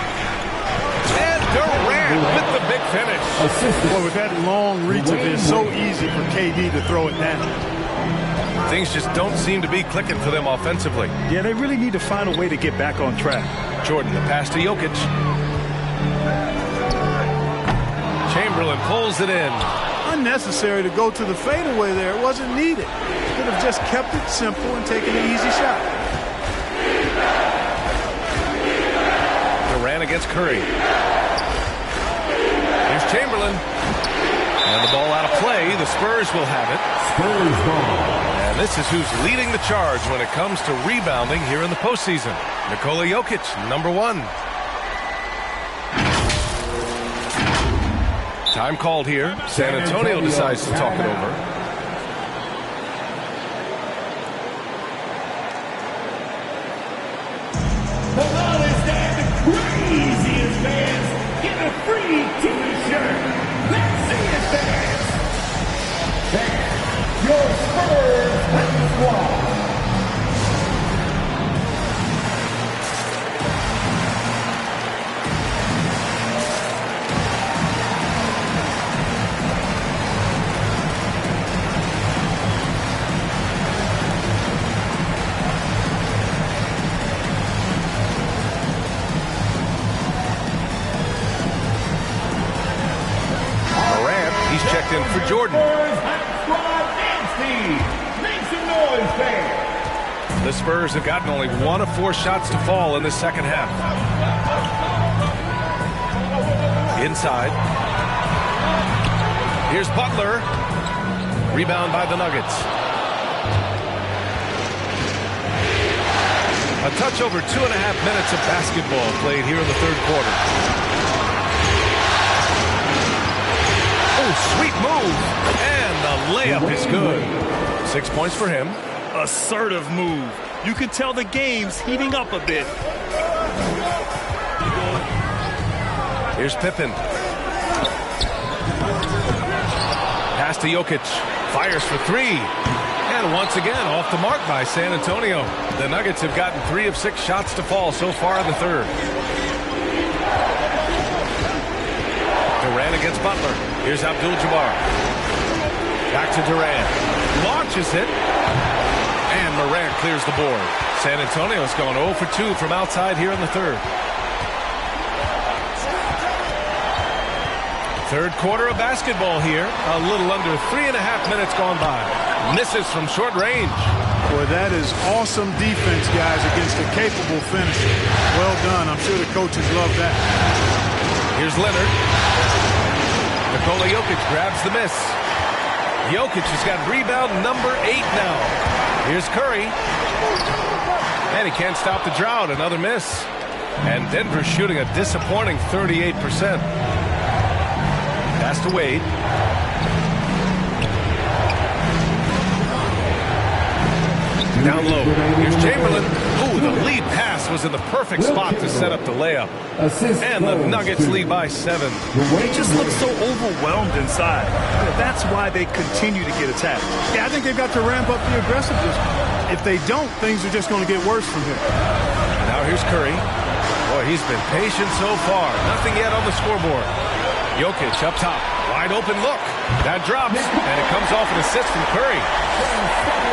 And Durant with the big finish. Boy, with that long reach of his, so easy for KD to throw it down. Things just don't seem to be clicking for them offensively. Yeah, they really need to find a way to get back on track. Jordan, the pass to Jokic. Chamberlain pulls it in. Unnecessary to go to the fadeaway there. It wasn't needed. Could have just kept it simple and taken an easy shot. Durant against Curry. Here's Chamberlain. And the ball out of play. The Spurs will have it. Spurs ball. And this is who's leading the charge when it comes to rebounding here in the postseason. Nikola Jokic, number 1. Time called here. San Antonio decides to talk it over. The loudest and craziest fans get a free T-shirt. Let's see it, fans. That's your Spurs winning squad. In for Jordan. The Spurs have gotten only 1 of 4 shots to fall in the second half. Inside. Here's Butler. Rebound by the Nuggets. A touch over 2.5 minutes of basketball played here in the third quarter. Sweet move, and the layup is good. 6 points for him. Assertive move. You can tell the game's heating up a bit. Here's Pippen. Pass to Jokic. Fires for 3. And once again, off the mark by San Antonio. The Nuggets have gotten 3 of 6 shots to fall so far in the third. Durant against Butler. Here's Abdul-Jabbar. Back to Durant. Launches it. And Morant clears the board. San Antonio's going 0 for 2 from outside here in the third. Third quarter of basketball here. A little under 3.5 minutes gone by. Misses from short range. Boy, that is awesome defense, guys, against a capable finisher. Well done. I'm sure the coaches love that. Here's Leonard. Nikola Jokic grabs the miss. Jokic has got rebound number 8 now. Here's Curry. And he can't stop the drought. Another miss. And Denver shooting a disappointing 38%. Pass to Wade. Down low. Here's Chamberlain. Ooh, the lead pass was in the perfect spot to set up the layup. And the Nuggets lead by 7. They just look so overwhelmed inside. That's why they continue to get attacked. Yeah, I think they've got to ramp up the aggressiveness. If they don't, things are just going to get worse from here. Now here's Curry. Boy, he's been patient so far. Nothing yet on the scoreboard. Jokic up top. Wide open look. That drops. And it comes off an assist from Curry.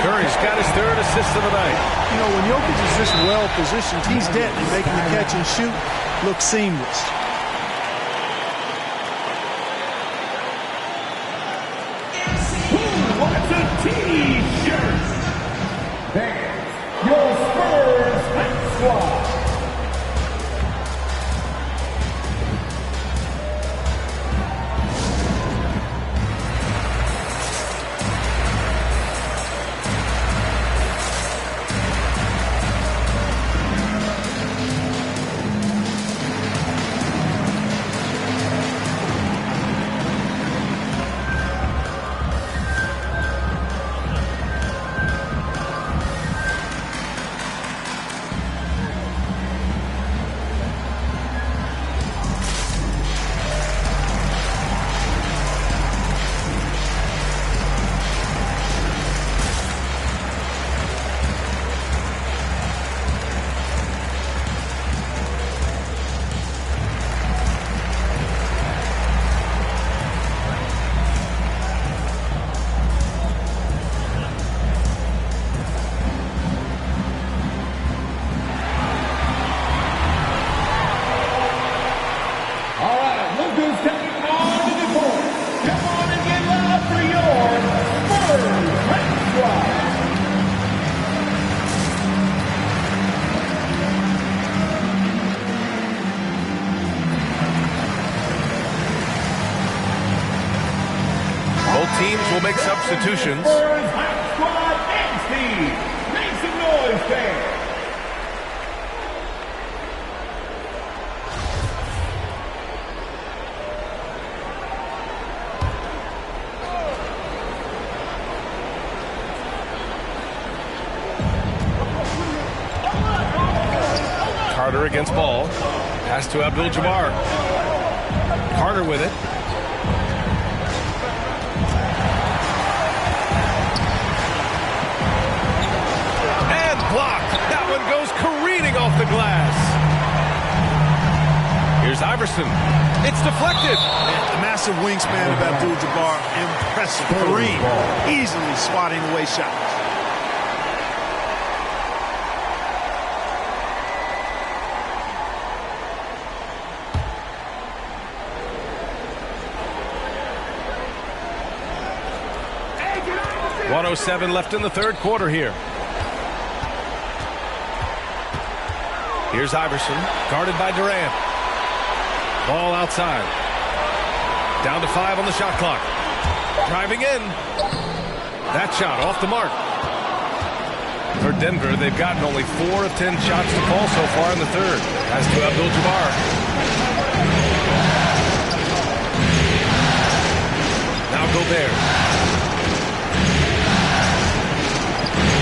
Curry's got his 3rd assist of the night. You know, when Jokic is this well positioned, he's dead and making the catch and shoot look seamless. Who wants a T-shirt? Both teams will make substitutions. Squad team. Make some noise, fans. Carter against ball. Pass to Abdul-Jabbar. Carter with it. And blocked. That one goes careening off the glass. Here's Iverson. It's deflected. The massive wingspan of Abdul-Jabbar. Impressive. Kareem easily swatting away shots. .107 left in the third quarter here. Here's Iverson, guarded by Durant. Ball outside. Down to 5 on the shot clock. Driving in. That shot off the mark. For Denver, they've gotten only 4 of 10 shots to fall so far in the third. Pass to Abdul-Jabbar. Now Gobert.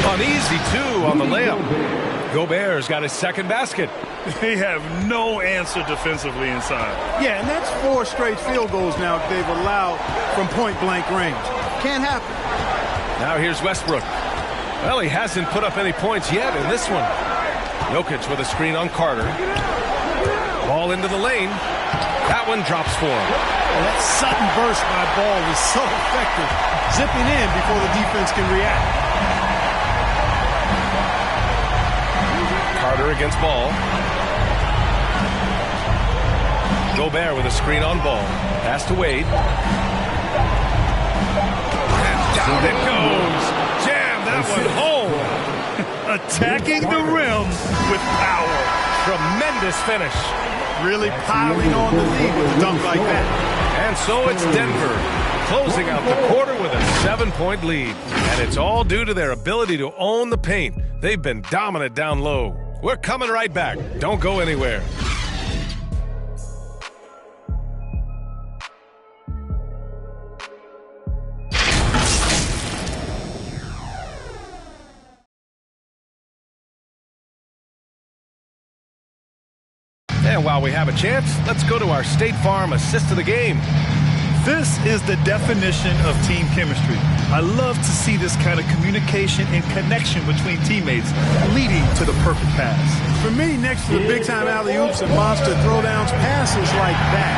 Uneasy, too, on the layup. Gobert's got his second basket. They have no answer defensively inside. Yeah, and that's 4 straight field goals now they've allowed from point-blank range. Can't happen. Now here's Westbrook. Well, he hasn't put up any points yet in this one. Jokic with a screen on Carter. Ball into the lane. That one drops for him. Well, that sudden burst by Ball is so effective. Zipping in before the defense can react. Carter against ball. Gobert with a screen on ball. Pass to Wade. And down it goes. Jam that one home. Attacking the rim with power. Tremendous finish. Really piling on the lead with a dunk like that. And so it's Denver closing out the quarter with a 7-point lead. And it's all due to their ability to own the paint. They've been dominant down low. We're coming right back. Don't go anywhere. And while we have a chance, let's go to our State Farm assist of the game. This is the definition of team chemistry. I love to see this kind of communication and connection between teammates leading to the perfect pass. For me, next to the big-time alley-oops and monster throwdowns, passes like that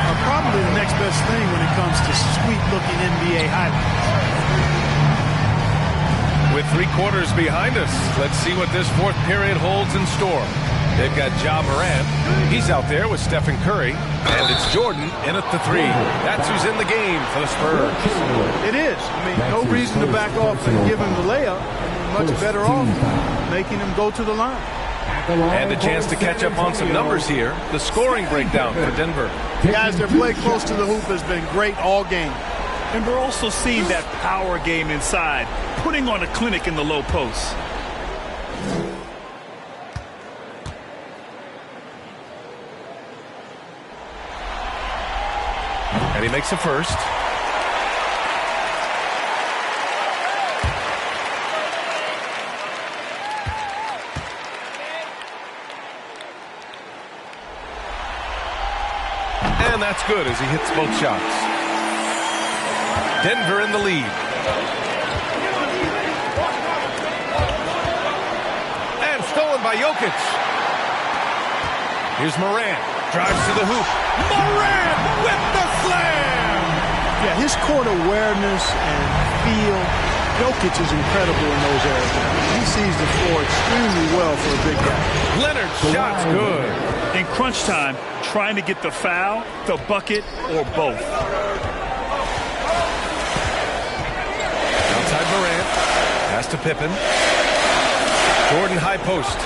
are probably the next best thing when it comes to sweet-looking NBA highlights. With 3 quarters behind us, let's see what this fourth period holds in store. They've got Ja Morant. He's out there with Stephen Curry. And it's Jordan in at the 3. That's who's in the game for the Spurs. It is. I mean, no reason to back off and give him the layup. Much better off making him go to the line. And a chance to catch up on some numbers here. The scoring breakdown for Denver. Guys, their play close to the hoop has been great all game. And we're also seeing that power game inside, putting on a clinic in the low post. And he makes a first. And that's good as he hits both shots. Denver in the lead. And stolen by Jokic. Here's Morant. Drives to the hoop. Morant with the slam! Yeah, his court awareness and feel, Jokic is incredible in those areas. He sees the floor extremely well for a big guy. Leonard's shot's good. In crunch time, trying to get the foul, the bucket, or both. Outside Morant. Pass to Pippen. Jordan high post.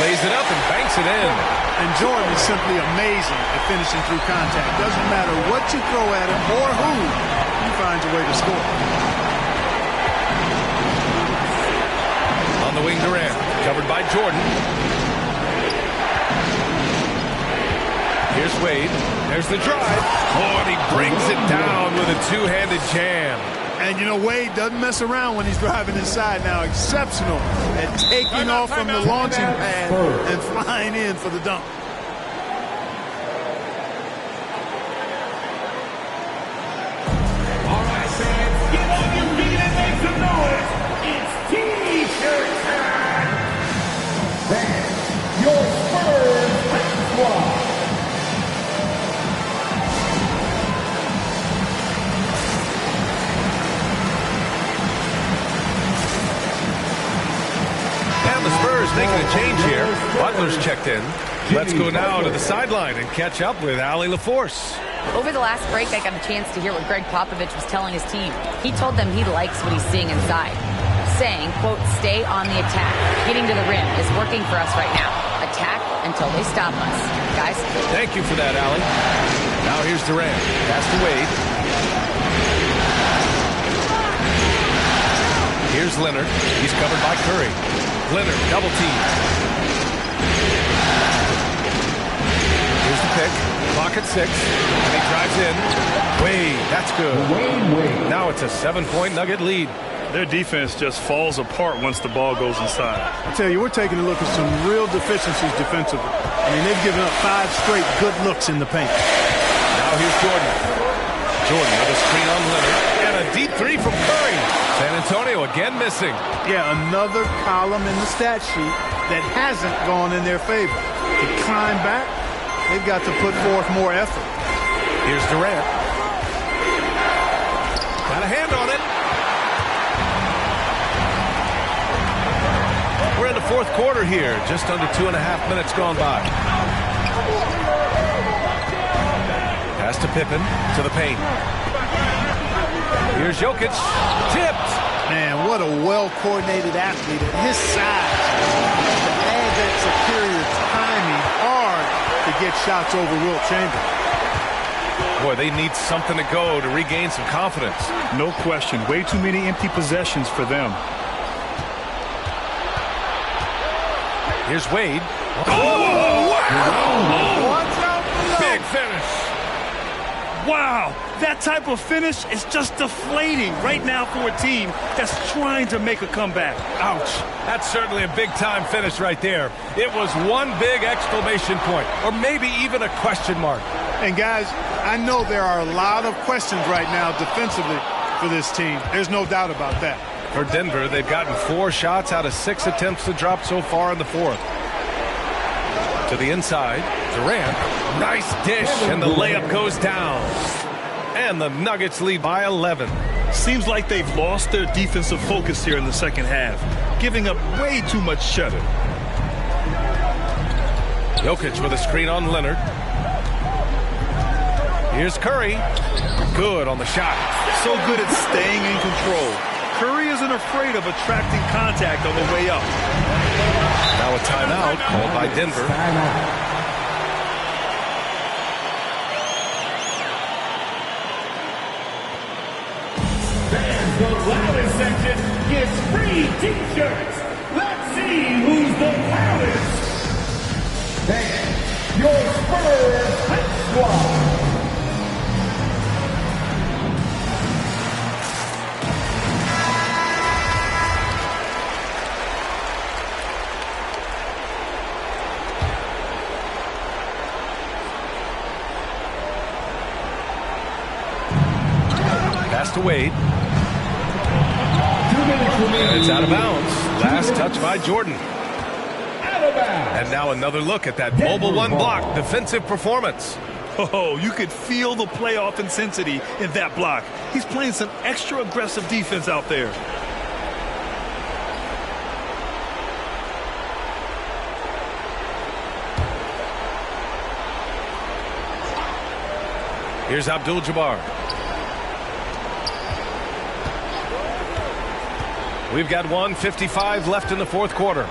Lays it up and banks it in. And Jordan is simply amazing at finishing through contact. Doesn't matter what you throw at him or who, he finds a way to score. On the wing, Durant, covered by Jordan. Here's Wade. There's the drive. Oh, and he brings it down with a two-handed jam. And, you know, Wade doesn't mess around when he's driving inside now. Exceptional at taking off from the launching pad and flying in for the dunk. All right, fans, get on your feet and make some noise. It's T-shirt time. Then, your Spurs Hype Squad. And the Spurs making a change here. Butler's checked in. Let's go now to the sideline and catch up with Allie LaForce. Over the last break, I got a chance to hear what Greg Popovich was telling his team. He told them he likes what he's seeing inside, saying, quote, stay on the attack. Getting to the rim is working for us right now. Attack until they stop us. Guys? Thank you for that, Allie. Now here's Durant. Pass to Wade. Here's Leonard. He's covered by Curry. Leonard, double team. Here's the pick. Clock at 6. And he drives in. Wade, that's good. Now it's a 7-point Nugget lead. Their defense just falls apart once the ball goes inside. I tell you, we're taking a look at some real deficiencies defensively. I mean, they've given up 5 straight good looks in the paint. Now here's Jordan. Jordan with a screen on Leonard. And a deep three from Curry. San Antonio again missing. Yeah, another column in the stat sheet that hasn't gone in their favor. To climb back, they've got to put forth more effort. Here's Durant. Got a hand on it. We're in the fourth quarter here. Just under 2.5 minutes gone by. Pass to Pippen, to the paint. Here's Jokic. Tipped. Man, what a well-coordinated athlete at his size. To add that superior timing, hard to get shots over Wilt Chamberlain. Boy, they need something to go to regain some confidence. No question. Way too many empty possessions for them. Here's Wade. Oh, wow! Big finish. Wow, that type of finish is just deflating right now for a team that's trying to make a comeback. Ouch. That's certainly a big-time finish right there. It was one big exclamation point, or maybe even a question mark. And, guys, I know there are a lot of questions right now defensively for this team. There's no doubt about that. For Denver, they've gotten 4 shots out of 6 attempts to drop so far in the fourth. To the inside, Durant. Nice dish, and the layup goes down. And the Nuggets lead by 11. Seems like they've lost their defensive focus here in the second half, giving up way too much shutting. Jokic with a screen on Leonard. Here's Curry. Good on the shot. So good at staying in control. Curry isn't afraid of attracting contact on the way up. Now a timeout called by Denver. Fans, the loudest section gets free T-shirts. Let's see who's the loudest. Then, your Spurs Hype Squad. To Wade. And it's out of bounds. Last touch by Jordan. And now another look at that mobile one block defensive performance. Oh, you could feel the playoff intensity in that block. He's playing some extra aggressive defense out there. Here's Abdul-Jabbar. We've got 1:55 left in the fourth quarter.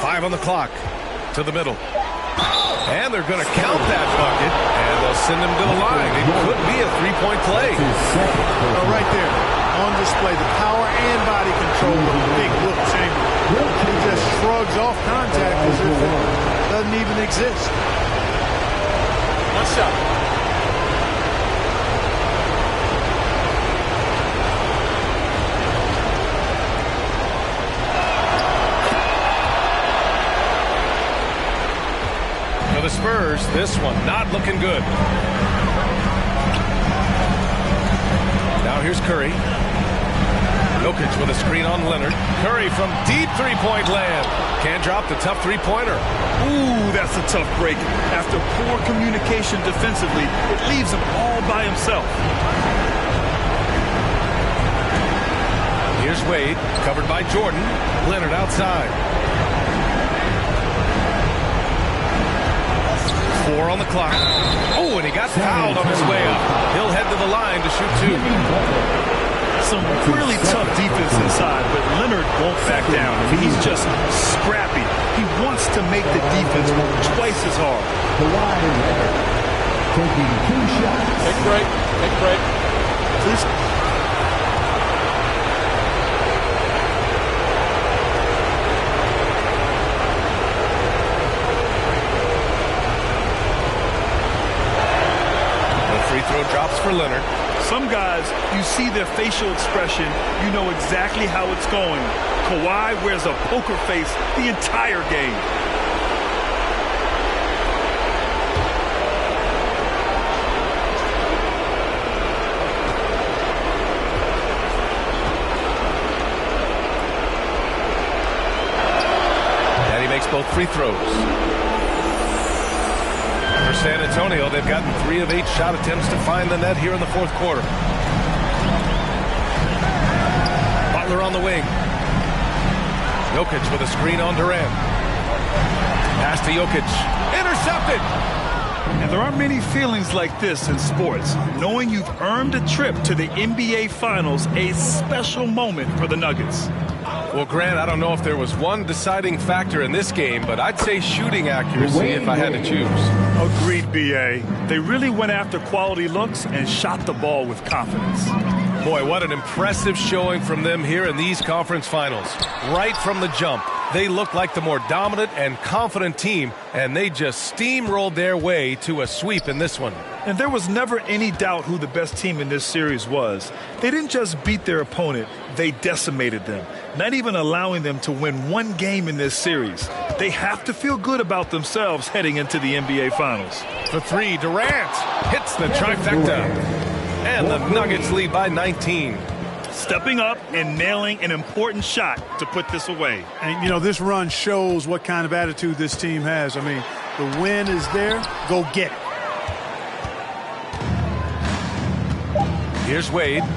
5 on the clock. To the middle. And they're going to count that bucket, and they'll send him to the line. It could be a three-point play. Right there, on display, the power and body control of big Wilt Chamberlain. He just shrugs off contact as if it doesn't even exist. One shot. For the Spurs, this one not looking good. Now here's Curry. Jokic with a screen on Leonard. Curry from deep three-point land. Can't drop the tough three-pointer. Ooh, that's a tough break. After poor communication defensively, it leaves him all by himself. Here's Wade, covered by Jordan. Leonard outside. 4 on the clock. Oh, and he got fouled on his way up. He'll head to the line to shoot 2. Some really tough defense inside, but Leonard won't back down. I mean, he's just scrappy. He wants to make the defense work twice as hard. Taking 2 shots. Take a break. Take a break. Please. Free throw drops for Leonard. Some guys, you see their facial expression, you know exactly how it's going. Kawhi wears a poker face the entire game. And he makes both free throws. For San Antonio, they've gotten 3 of 8 shot attempts to find the net here in the fourth quarter. Butler on the wing. Jokic with a screen on Durant. Pass to Jokic. Intercepted! And there aren't many feelings like this in sports. Knowing you've earned a trip to the NBA Finals, a special moment for the Nuggets. Well, Grant, I don't know if there was one deciding factor in this game, but I'd say shooting accuracy if I had to choose. Agreed, B.A. They really went after quality looks and shot the ball with confidence. Boy, what an impressive showing from them here in these conference finals. Right from the jump, they looked like the more dominant and confident team, and they just steamrolled their way to a sweep in this one. And there was never any doubt who the best team in this series was. They didn't just beat their opponent, they decimated them, not even allowing them to win one game in this series. They have to feel good about themselves heading into the NBA Finals. For 3, Durant hits the trifecta. And the Nuggets lead by 19. Stepping up and nailing an important shot to put this away. And, you know, this run shows what kind of attitude this team has. I mean, the win is there. Go get it. Here's Wade. And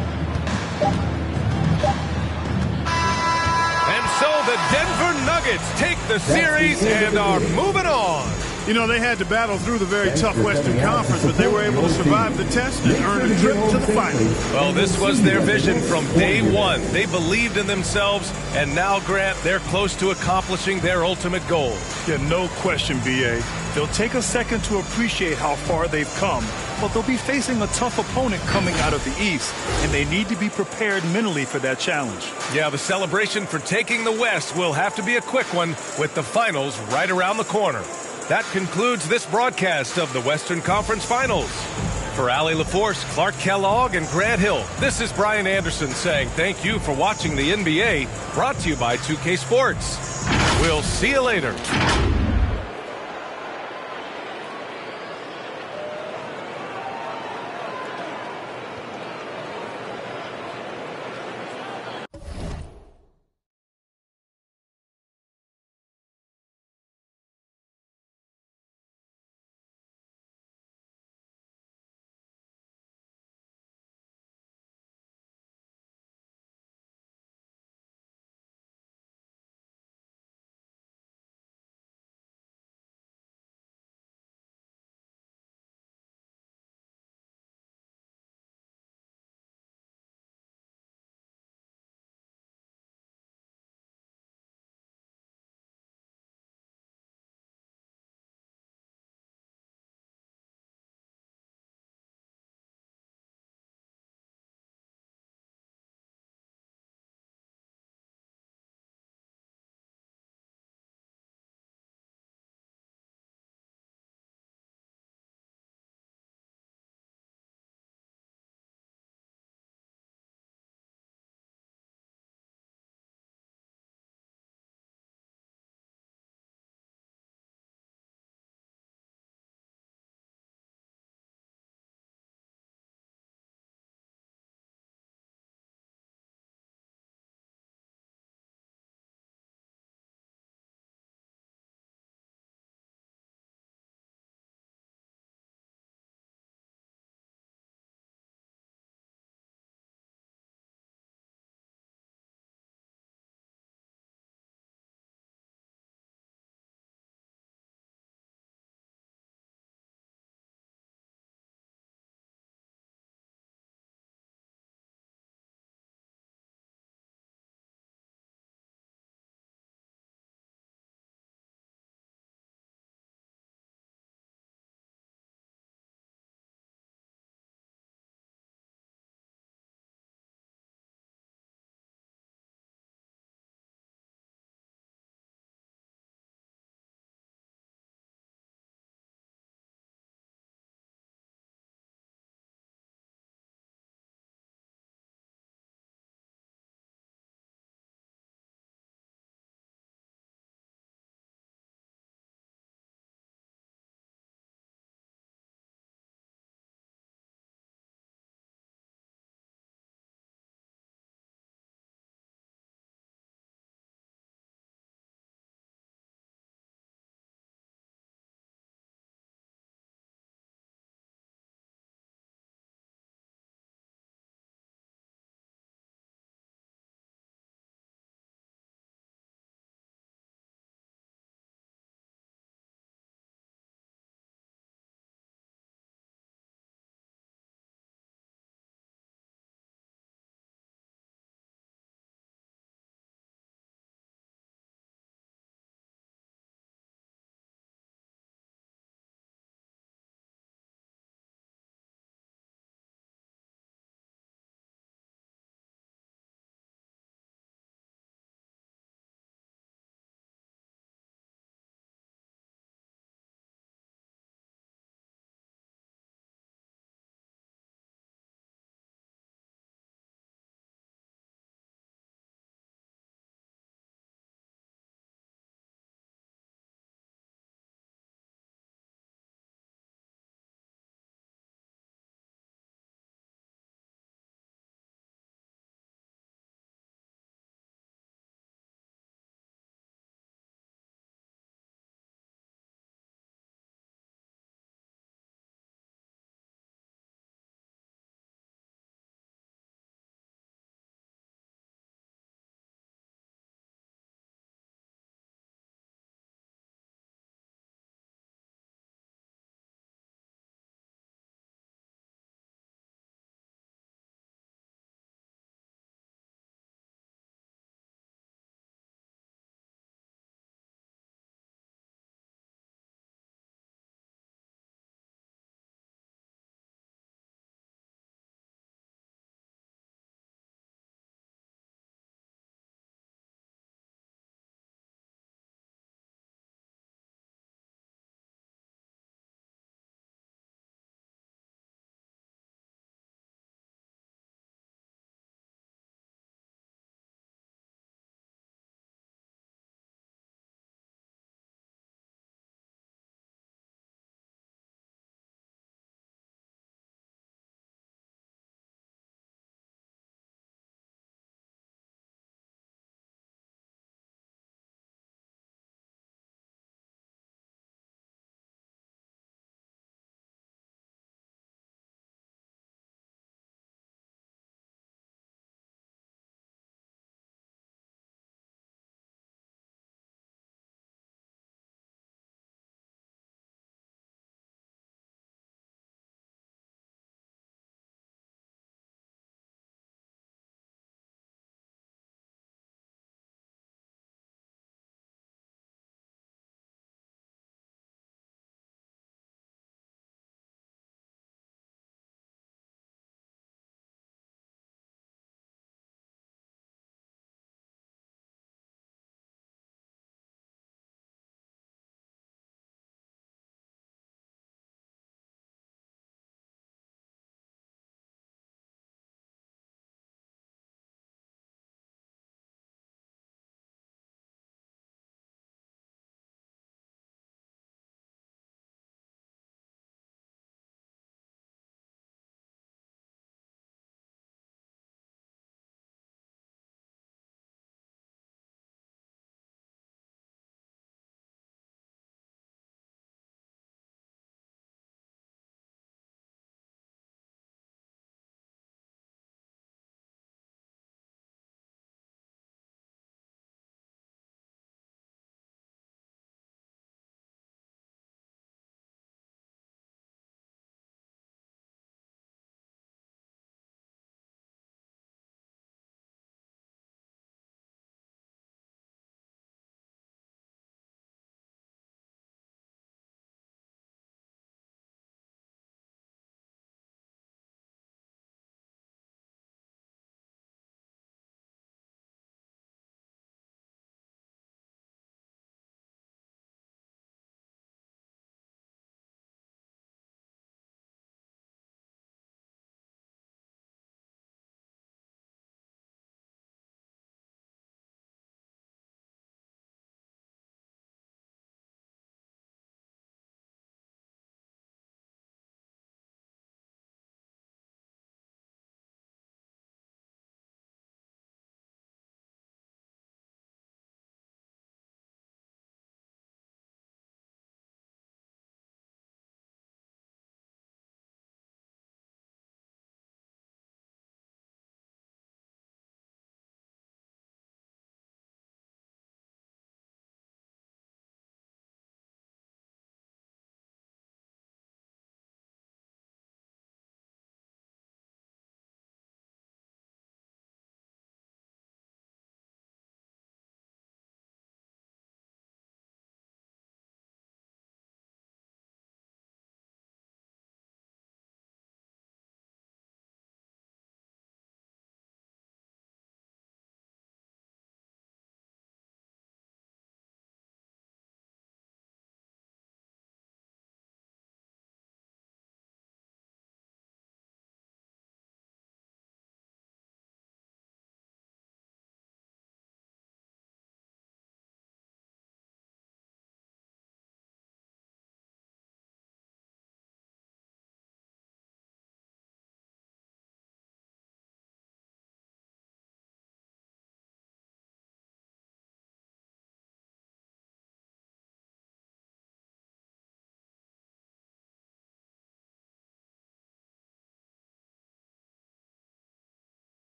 so the Denver Nuggets take the series and are moving on. You know, they had to battle through the very tough Western Conference, but they were able to survive the test and earn a trip to the finals. Well, this was their vision from day one. They believed in themselves, and now, Grant, they're close to accomplishing their ultimate goal. Yeah, no question, B.A. They'll take a second to appreciate how far they've come, but they'll be facing a tough opponent coming out of the East, and they need to be prepared mentally for that challenge. Yeah, the celebration for taking the West will have to be a quick one with the finals right around the corner. That concludes this broadcast of the Western Conference Finals. For Allie LaForce, Clark Kellogg, and Grant Hill, this is Brian Anderson saying thank you for watching the NBA, brought to you by 2K Sports. We'll see you later.